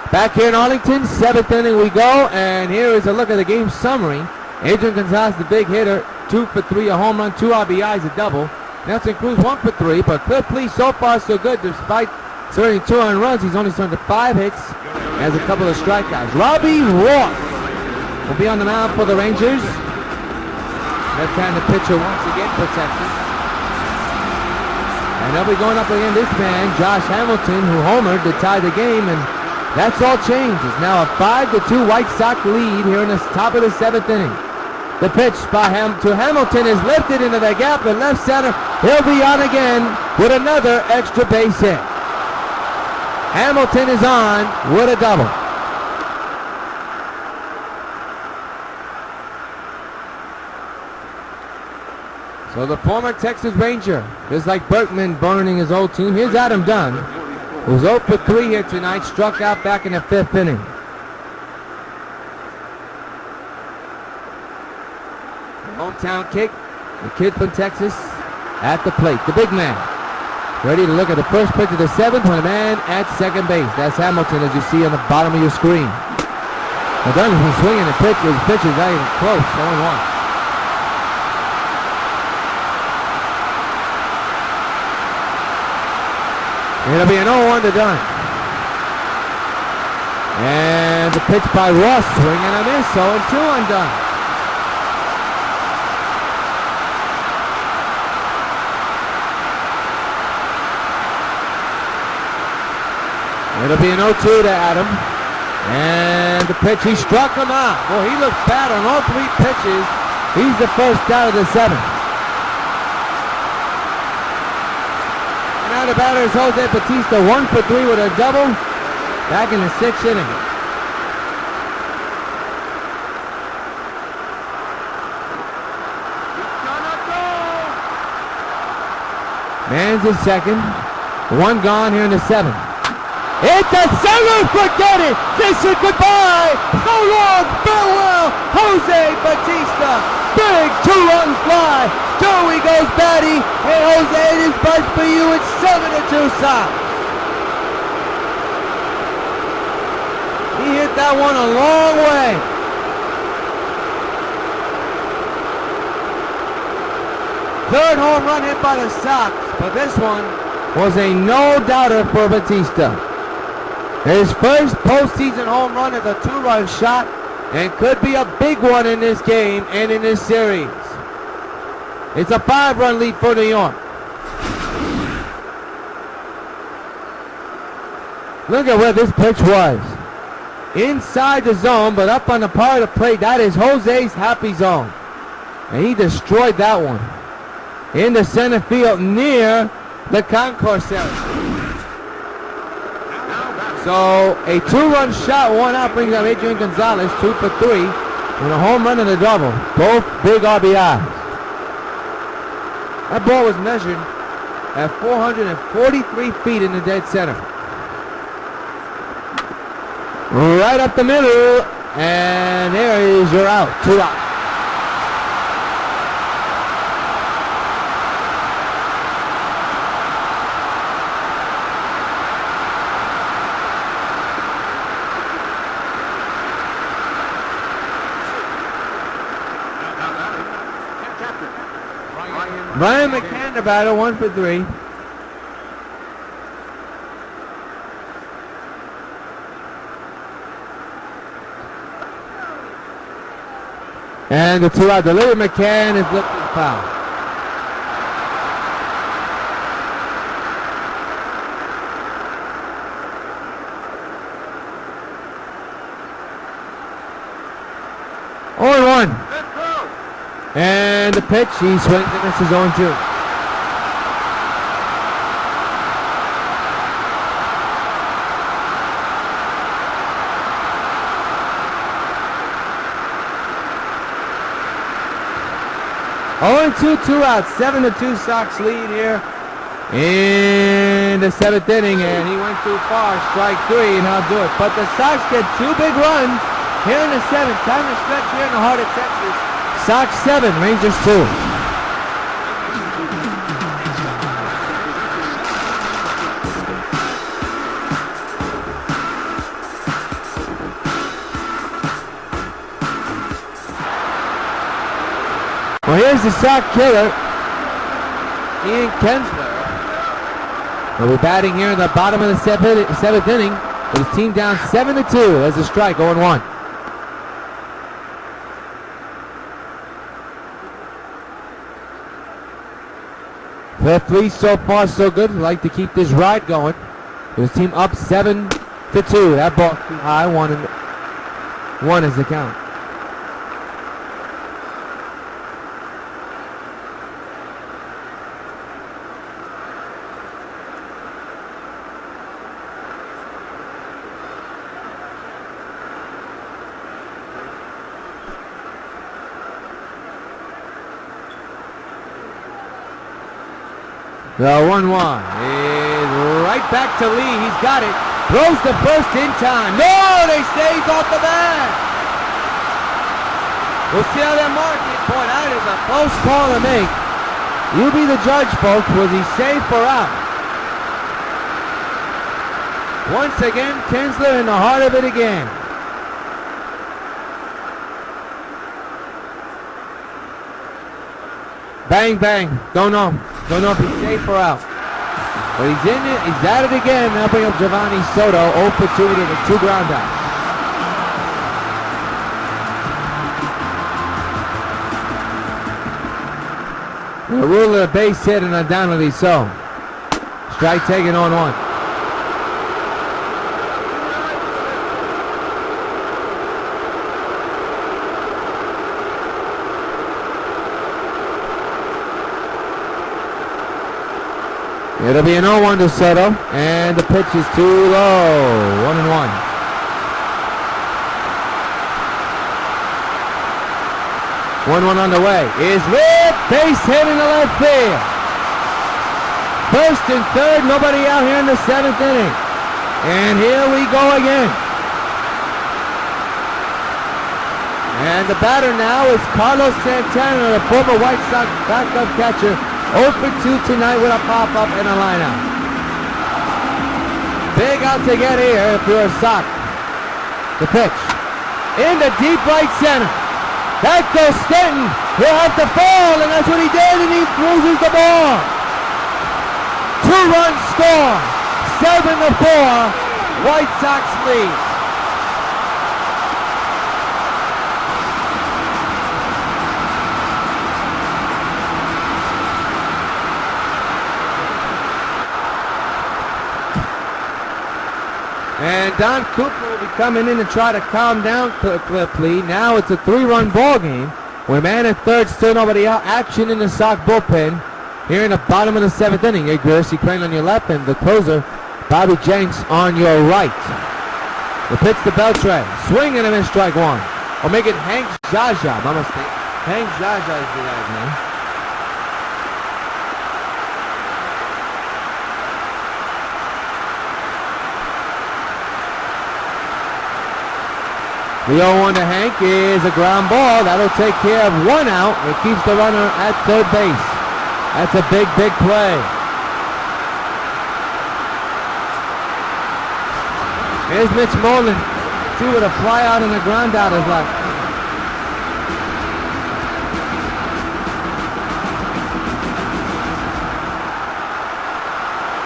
Back here in Arlington, 7th inning we go, and here is a look at the game summary. Adrian Gonzalez, the big hitter, 2 for 3, a home run, 2 RBIs, a double. Nelson Cruz, 1 for 3, but clearly so far so good. Despite serving 2 earned runs, he's only surrendered 5 hits, has a couple of strikeouts. Robbie Ross will be on the mound for the Rangers. Left-handed pitcher once again for Texas. And they'll be going up against this man, Josh Hamilton, who homered to tie the game, and that's all changed. It's now a 5-2 White Sox lead here in the top of the 7th inning. The pitch by to Hamilton is lifted into the gap in left center. He'll be on again with another extra base hit. Hamilton is on with a double. So the former Texas Ranger, just like Berkman burning his old team. Here's Adam Dunn, who's 0 for 3 here tonight, struck out back in the 5th inning. Hometown kick, the kid from Texas at the plate. The big man, ready to look at the first pitch of the 7th when a man at second base. That's Hamilton, as you see on the bottom of your screen. Now Dunn's been swinging the pitch. His pitch is not even close, 0-1. It'll be an 0-1 to Dunn. And the pitch by Ross, swing and a miss, 0-2 on Dunn. It'll be an 0-2 to Adam. And the pitch, he struck him out. Boy, he looks bad on all 3 pitches. He's the first out of the 7th. Now the batter is Jose Bautista, 1 for 3 with a double, back in the 6th inning. Man's in second, 1 gone here in the 7th. It's a center, forget it! Kiss it goodbye! So long, farewell, Jose Bautista! Big 2-run fly! Joey goes batty, and Jose, it is buzz for you. It's 7-2 Sox. He hit that one a long way. Third home run hit by the Sox, but this one was a no-doubter for Bautista. His first postseason home run is a 2-run shot, and could be a big one in this game and in this series. It's a 5-run lead for New York. Look at where this pitch was. Inside the zone, but up on the part of the plate. That is Jose's happy zone. And he destroyed that one. In the center field near the concourse area. So a 2-run shot, 1 out, brings up Adrian Gonzalez, 2 for 3, with a home run and a double. Both big RBIs. That ball was measured at 443 feet in the dead center. Right up the middle, and there is your out, 2 out. Brian McCann, the batter, 1 for 3. And the 2 out. Delivery, McCann is lifted foul. Oh, 1. And the pitch, he swings and misses 0-2. 0-2, 2 outs. 7-2 Sox lead here in the 7th inning, and he went too far. Strike 3, and he'll do it. But the Sox get 2 big runs here in the 7th. Time to stretch here in the heart of Texas. Sox 7, Rangers 2. Well, here's the Sox killer, Ian Kinsler. He'll be batting here in the bottom of the 7th inning with his team down 7-2. There's a strike, 0-1. Fifth lead so far so good. We'd like to keep this ride going. With his team up 7-2. That ball too high. 1 is the count. The 1-1 is right back to Lee. He's got it. Throws the first in time. No, they say he's off the bat. We'll see how they mark it. Boy, that is a close call to make. You be the judge, folks. Was he safe or out? Once again, Kinsler in the heart of it again. Bang, bang. Don't know. Don't know if he's safe or out. But he's in it. He's at it again. Now bring up Giovanni Soto. 0 for 2 with 2 ground outs. The rule of the base hit and undoubtedly so. Strike taken on 1. It'll be an 0-1 to Soto, and the pitch is too low. 1-1. One on the way. Is ripped. Base hit in the left field. First and third. Nobody out here in the 7th inning. And here we go again. And the batter now is Carlos Santana, the former White Sox backup catcher. 0 for 2 tonight with a pop-up and a line-out. Big out to get here if you're a Sox. The pitch. In the deep right center. That goes Stanton. He'll have to fall, and that's what he did, and he loses the ball. 2-run score. 7-4. White Sox lead. And Don Cooper will be coming in to try to calm down Cliff Lee. Now it's a 3-run ball game. With man at third, still nobody out. Action in the Sox bullpen here in the bottom of the 7th inning. Ed Grassi playing on your left and the closer, Bobby Jenks, on your right. The pitch to Beltran. Swing and a miss, strike 1. Or make it Hank Jaja. My mistake. Hank Jaja is the guy's name. The 0-1 to Hank is a ground ball. That'll take care of 1 out. It keeps the runner at third base. That's a big, big play. Here's Mitch Moreland. See with a fly out and a ground out is left.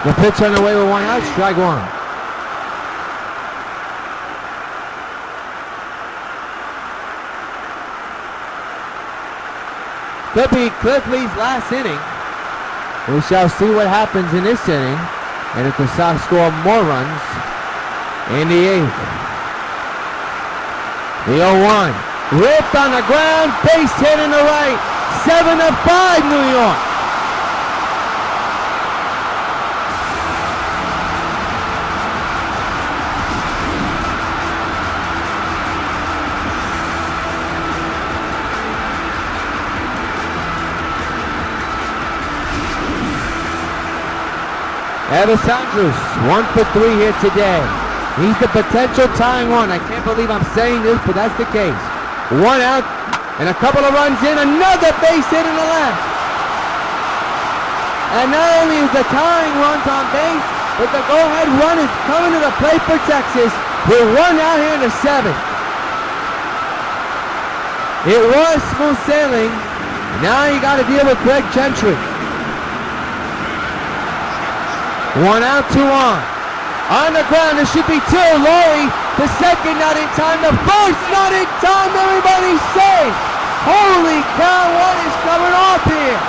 The pitch on the way with 1 out. Strike 1. Could be Cliff Lee's last inning. We shall see what happens in this inning. And if the Sox score more runs in the 8th. The 0-1. Ripped on the ground. Base hit in the right. 7-5 New York. Elvis Andrus, 1 for 3 here today. He's the potential tying run. I can't believe I'm saying this, but that's the case. 1 out and a couple of runs in. Another base hit in the left. And not only is the tying runs on base, but the go-ahead run is coming to the plate for Texas. We're 1 out here in the 7th. It was smooth sailing. Now you got to deal with Greg Gentry. 1 out, 2 on. On the ground, there should be 2. Laurie, the second not in time. The first not in time. Everybody's safe. Holy cow, what is coming off here?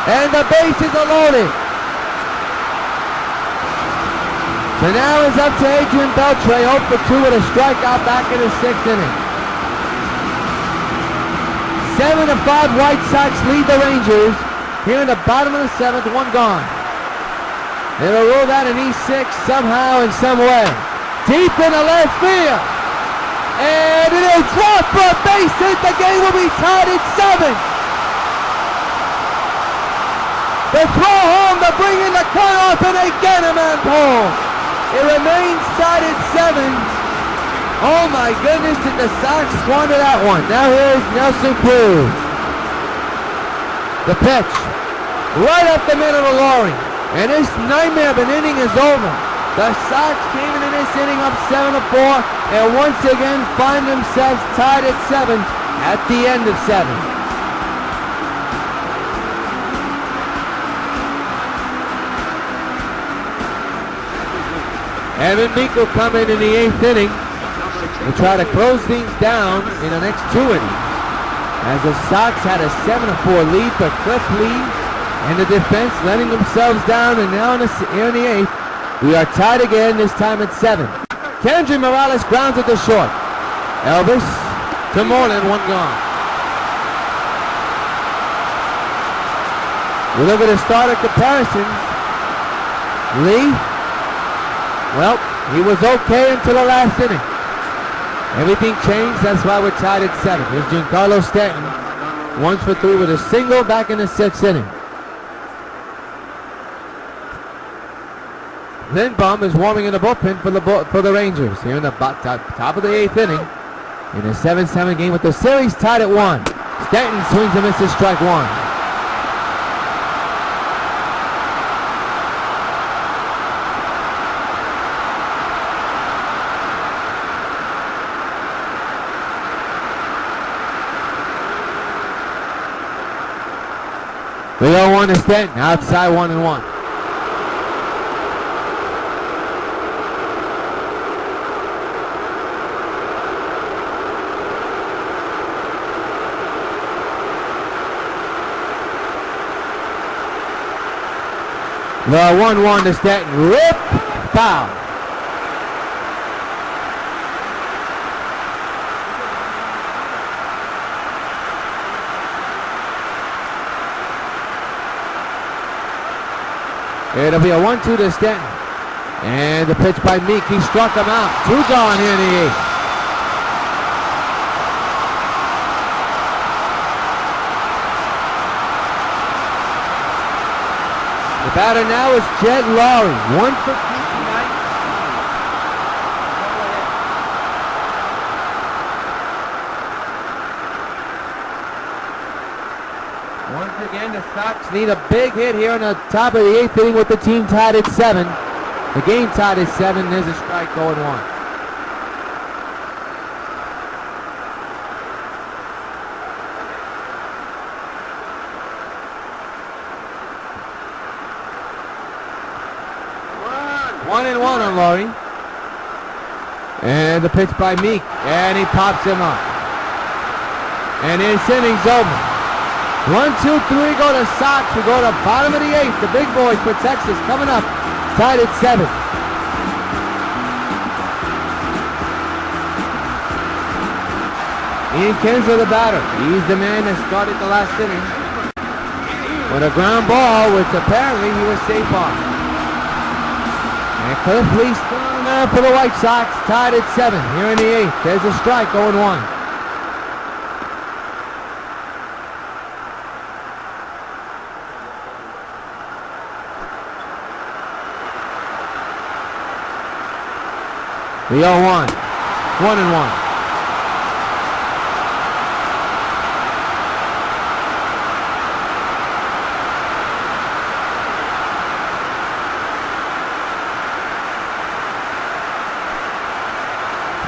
And the bases are loaded. So now it's up to Adrian Beltre, 0 for 2 with a strikeout back in the 6th inning. 7-5 White Sox lead the Rangers. Here in the bottom of the 7th, 1 gone. They'll roll that in E6 somehow in some way. Deep in the left field. And it'll drop for a base hit. The game will be tied at 7. The throw home to bring in the cutoff, and they get him on home. It remains tied at 7. Oh my goodness, did the Sox squander that one. Now here's Nelson Cruz. The pitch. Right up the middle of Laurie. And this nightmare of an inning is over. The Sox came into this inning up 7-4 and once again find themselves tied at 7 at the end of 7. Evan Meek will come in the 8th inning and try to close things down in the next 2 innings. As the Sox had a 7-4 lead, but Cliff Lee and the defense letting themselves down, and now here in the 8th, we are tied again, this time at 7. Kendry Morales grounds it to short. Elvis to Moreland, 1 gone. We look at the starter comparisons. Lee, well, he was okay until the last inning. Everything changed, that's why we're tied at 7. Here's Giancarlo Stanton, 1 for 3 with a single back in the 6th inning. Lindbaum is warming in the bullpen for the Rangers here in the top of the 8th inning in a 7-7 game with the series tied at 1. Stanton swings and misses, strike 1. The 0-1 to Stanton, outside 1-1. The 1-1 to Stanton, rip, foul. It'll be a 1-2 to Stanton. And the pitch by Meek, he struck him out. 2 gone here in the 8th. The batter now is Jed Laurie. 1 for 2 tonight. Once again, the Sox need a big hit here on the top of the 8th inning with the team tied at 7. The game tied at 7. There's a strike going 1. One and 1 on Laurie. And the pitch by Meek. And he pops him up. And this inning's over. 1, 2, 3 go to Sox. We go to bottom of the 8th. The big boys for Texas coming up. Tied at 7. Ian Kinsler, the batter. He's the man that started the last inning. With a ground ball, which apparently he was safe on. And Cliff Lee still on there for the White Sox, tied at 7 here in the 8th. There's a strike, 0-1. The 0-1. 1-1.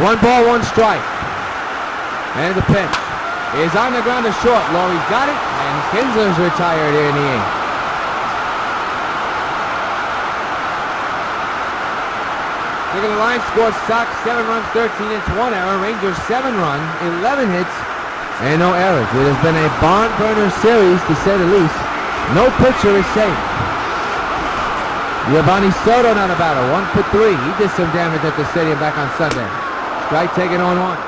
One ball, one strike. And the pitch is on the ground to short. Laurie's got it, and Kinsler's retired here in the 8th. Look at the line score. Sox 7 runs, 13 hits, 1 error. Rangers 7 runs, 11 hits, and no errors. It has been a barn burner series, to say the least. No pitcher is safe. Giovanni Soto not a batter, 1 for 3. He did some damage at the stadium back on Sunday. Strike taken 0-1.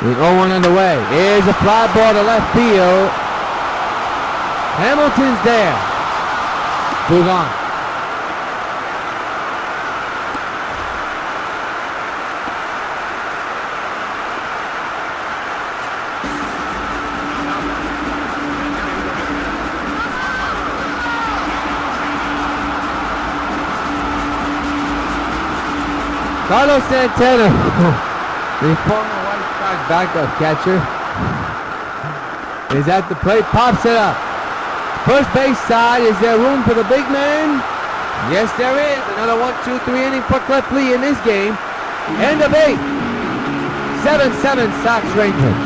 The 0-1 underway. Here's a fly ball to left field. Hamilton's there. 2 gone. Carlos Santana, the former White Sox backup catcher, is at the plate, pops it up. First base side, is there room for the big man? Yes, there is. Another 1-2-3 inning for Cliff Lee in this game. End of 8. 7-7 Sox Rangers.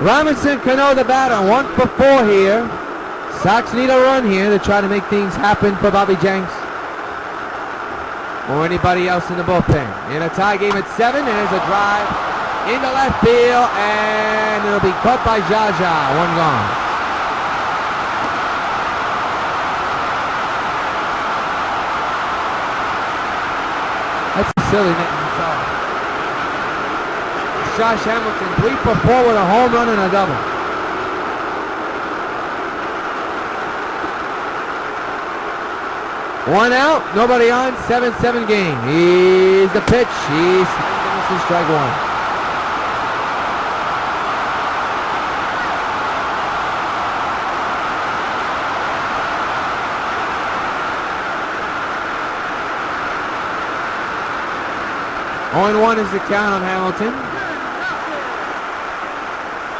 Robinson Cano the batter, 1 for 4 here. Sox need a run here to try to make things happen for Bobby Jenks or anybody else in the bullpen. In a tie game at 7, there's a drive into left field, and it'll be caught by Jaja. 1 gone. That's a silly name. Josh Hamilton, 3 for 4 with a home run and a double. One out, nobody on, 7-7 game. Here's the pitch. He's strike 1. Oh, 1 is the count on Hamilton.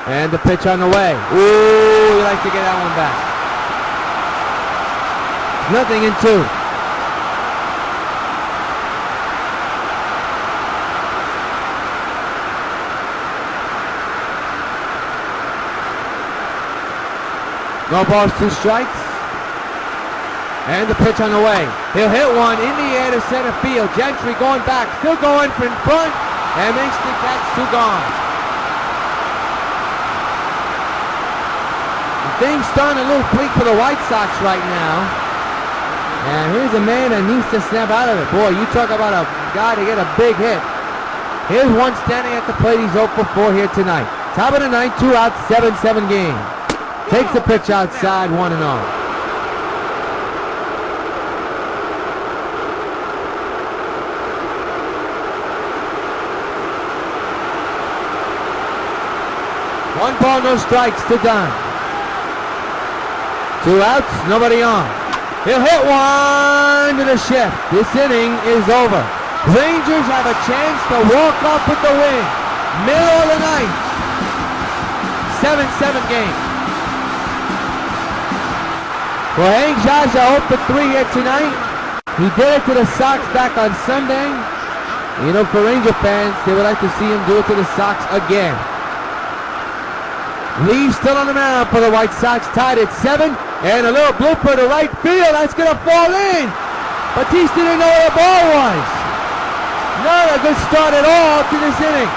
And the pitch on the way. Ooh, you like to get that one back. 0-2. No balls, 2 strikes. And the pitch on the way. He'll hit one in the air to center field. Gentry going back, still going in front, and makes the catch. 2 gone. Things starting a little bleak for the White Sox right now. And here's a man that needs to snap out of it. Boy, you talk about a guy to get a big hit. Here's one standing at the plate. He's 0 for 4 here tonight. Top of the 9th, 2 out, 7-7 game. Takes the pitch outside, 1-0. One ball, no strikes to Dunn. 2 outs, nobody on. He'll hit one to the shift. This inning is over. Rangers have a chance to walk off with the win. Middle of the 9th. 7-7 game. Well, Hank Jaja 0 for 3 here tonight. He did it to the Sox back on Sunday. You know, for Ranger fans, they would like to see him do it to the Sox again. Lee still on the mound for the White Sox, tied at 7, and a little blooper to right field. That's going to fall in. Batiste didn't know where the ball was. Not a good start at all to this inning.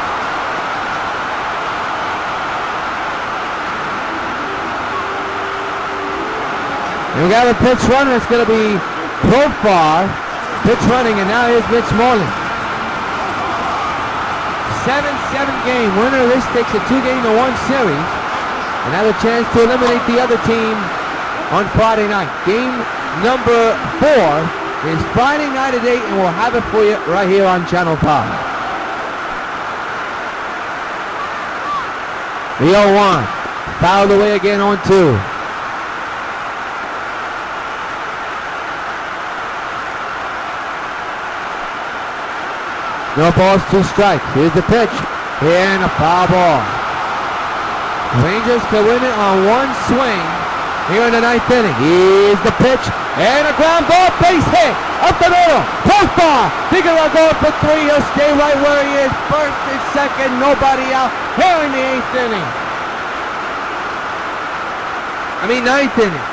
And we got a pitch runner. It's going to be Profar. Pitch running, and now here's Mitch Moreland. 7-7 game. Winner of this takes a 2-1 series. And have a chance to eliminate the other team on Friday night. Game number 4 is Friday night at 8, and we'll have it for you right here on Channel 5. The 0-1, fouled away again on 2. No balls, 2 strikes. Here's the pitch, and a foul ball. Rangers can win it on 1 swing here in the 9th inning. Here's the pitch, and a ground ball, base hit, up the middle, Profar, Figueroa going for 3, he'll stay right where he is, first and second, nobody out, here in the 8th inning. 9th inning.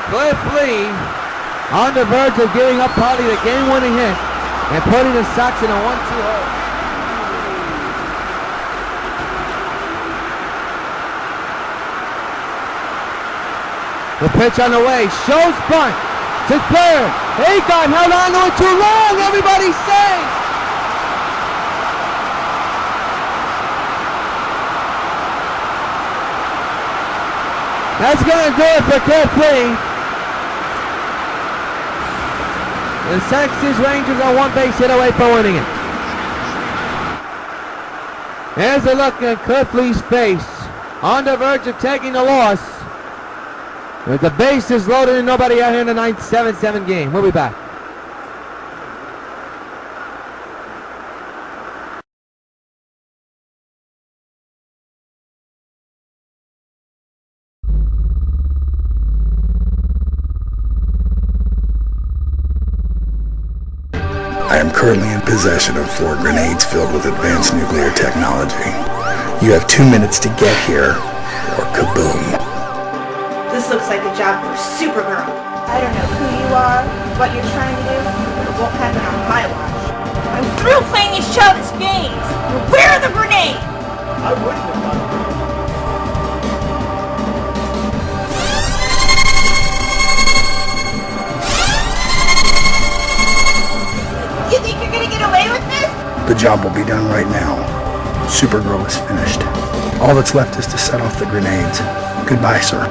Cliff Lee on the verge of giving up probably the game-winning hit and putting the Sox in a 1-2 hole. The pitch on the way, shows bunt to third. He got held on to it too long, everybody say! That's gonna do it for Cliff Lee. The Texas Rangers are 1 base hit away from winning it. There's a look at Cliff Lee's face, on the verge of taking the loss. With the bases loaded and nobody out here in the 9th, 7-7 game. We'll be back. I am currently in possession of 4 grenades filled with advanced nuclear technology. You have 2 minutes to get here, or kaboom. This looks like a job for Supergirl. I don't know who you are, what you're trying to do, but it won't happen on my watch. I'm through playing these childish games! Where are the grenades? I wouldn't have done it. You think you're gonna get away with this? The job will be done right now. Supergirl is finished. All that's left is to set off the grenades. Goodbye, sir.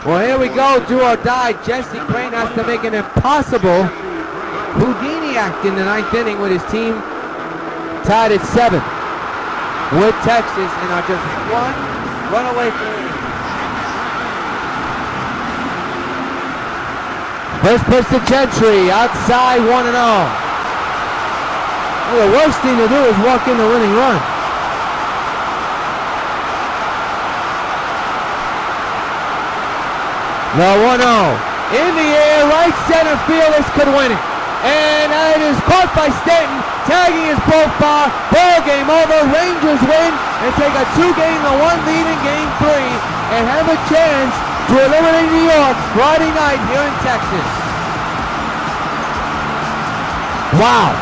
Well, here we go, do or die. Jesse Crane has to make an impossible Houdini act in the 9th inning with his team tied at 7 with Texas and are just 1 run away from it. First pitch to Gentry, outside 1-0. Well, the worst thing to do is walk in the winning run. The 1-0 in the air, right center field, this could win it. And it is caught by Stanton, tagging his Profar. Ball game over, Rangers win and take a 2-1 lead in Game 3 and have a chance to eliminate New York Friday night here in Texas. Wow.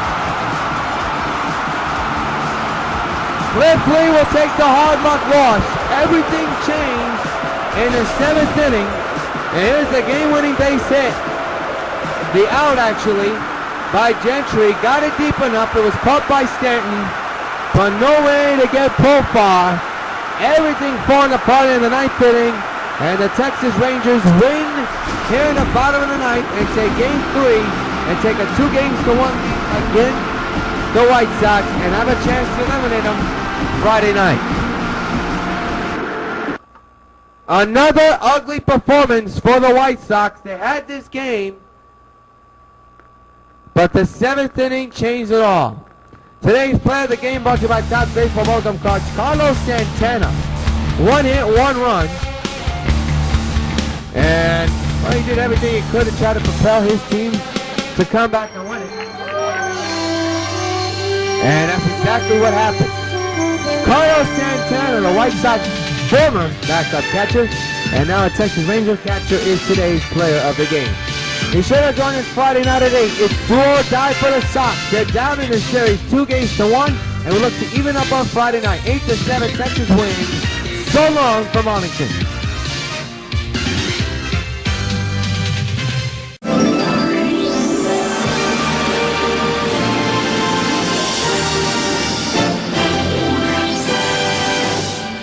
Cliff Lee will take the hard luck loss. Everything changed in the 7th inning. And here's the game-winning base hit. The out, actually, by Gentry. Got it deep enough. It was caught by Stanton. But no way to get Profar. Everything falling apart in the 9th inning. And the Texas Rangers win here in the bottom of the 9th and take Game 3 and take a 2-1 lead against the White Sox and have a chance to eliminate them Friday night. Another ugly performance for the White Sox. They had this game, but the 7th inning changed it all. Today's player of the game brought to you by Top Baseball Welcome Cards, Carlos Santana. 1 hit, 1 run. And well, he did everything he could to try to propel his team to come back and win it. And that's exactly what happened. Carlos Santana, the White Sox former backup catcher, and now a Texas Ranger catcher, is today's player of the game. Be sure to join us Friday night at 8. It's do or die for the Sox. They're down in the series 2-1. and we look to even up on Friday night. 8-7, Texas wins. So long from Arlington.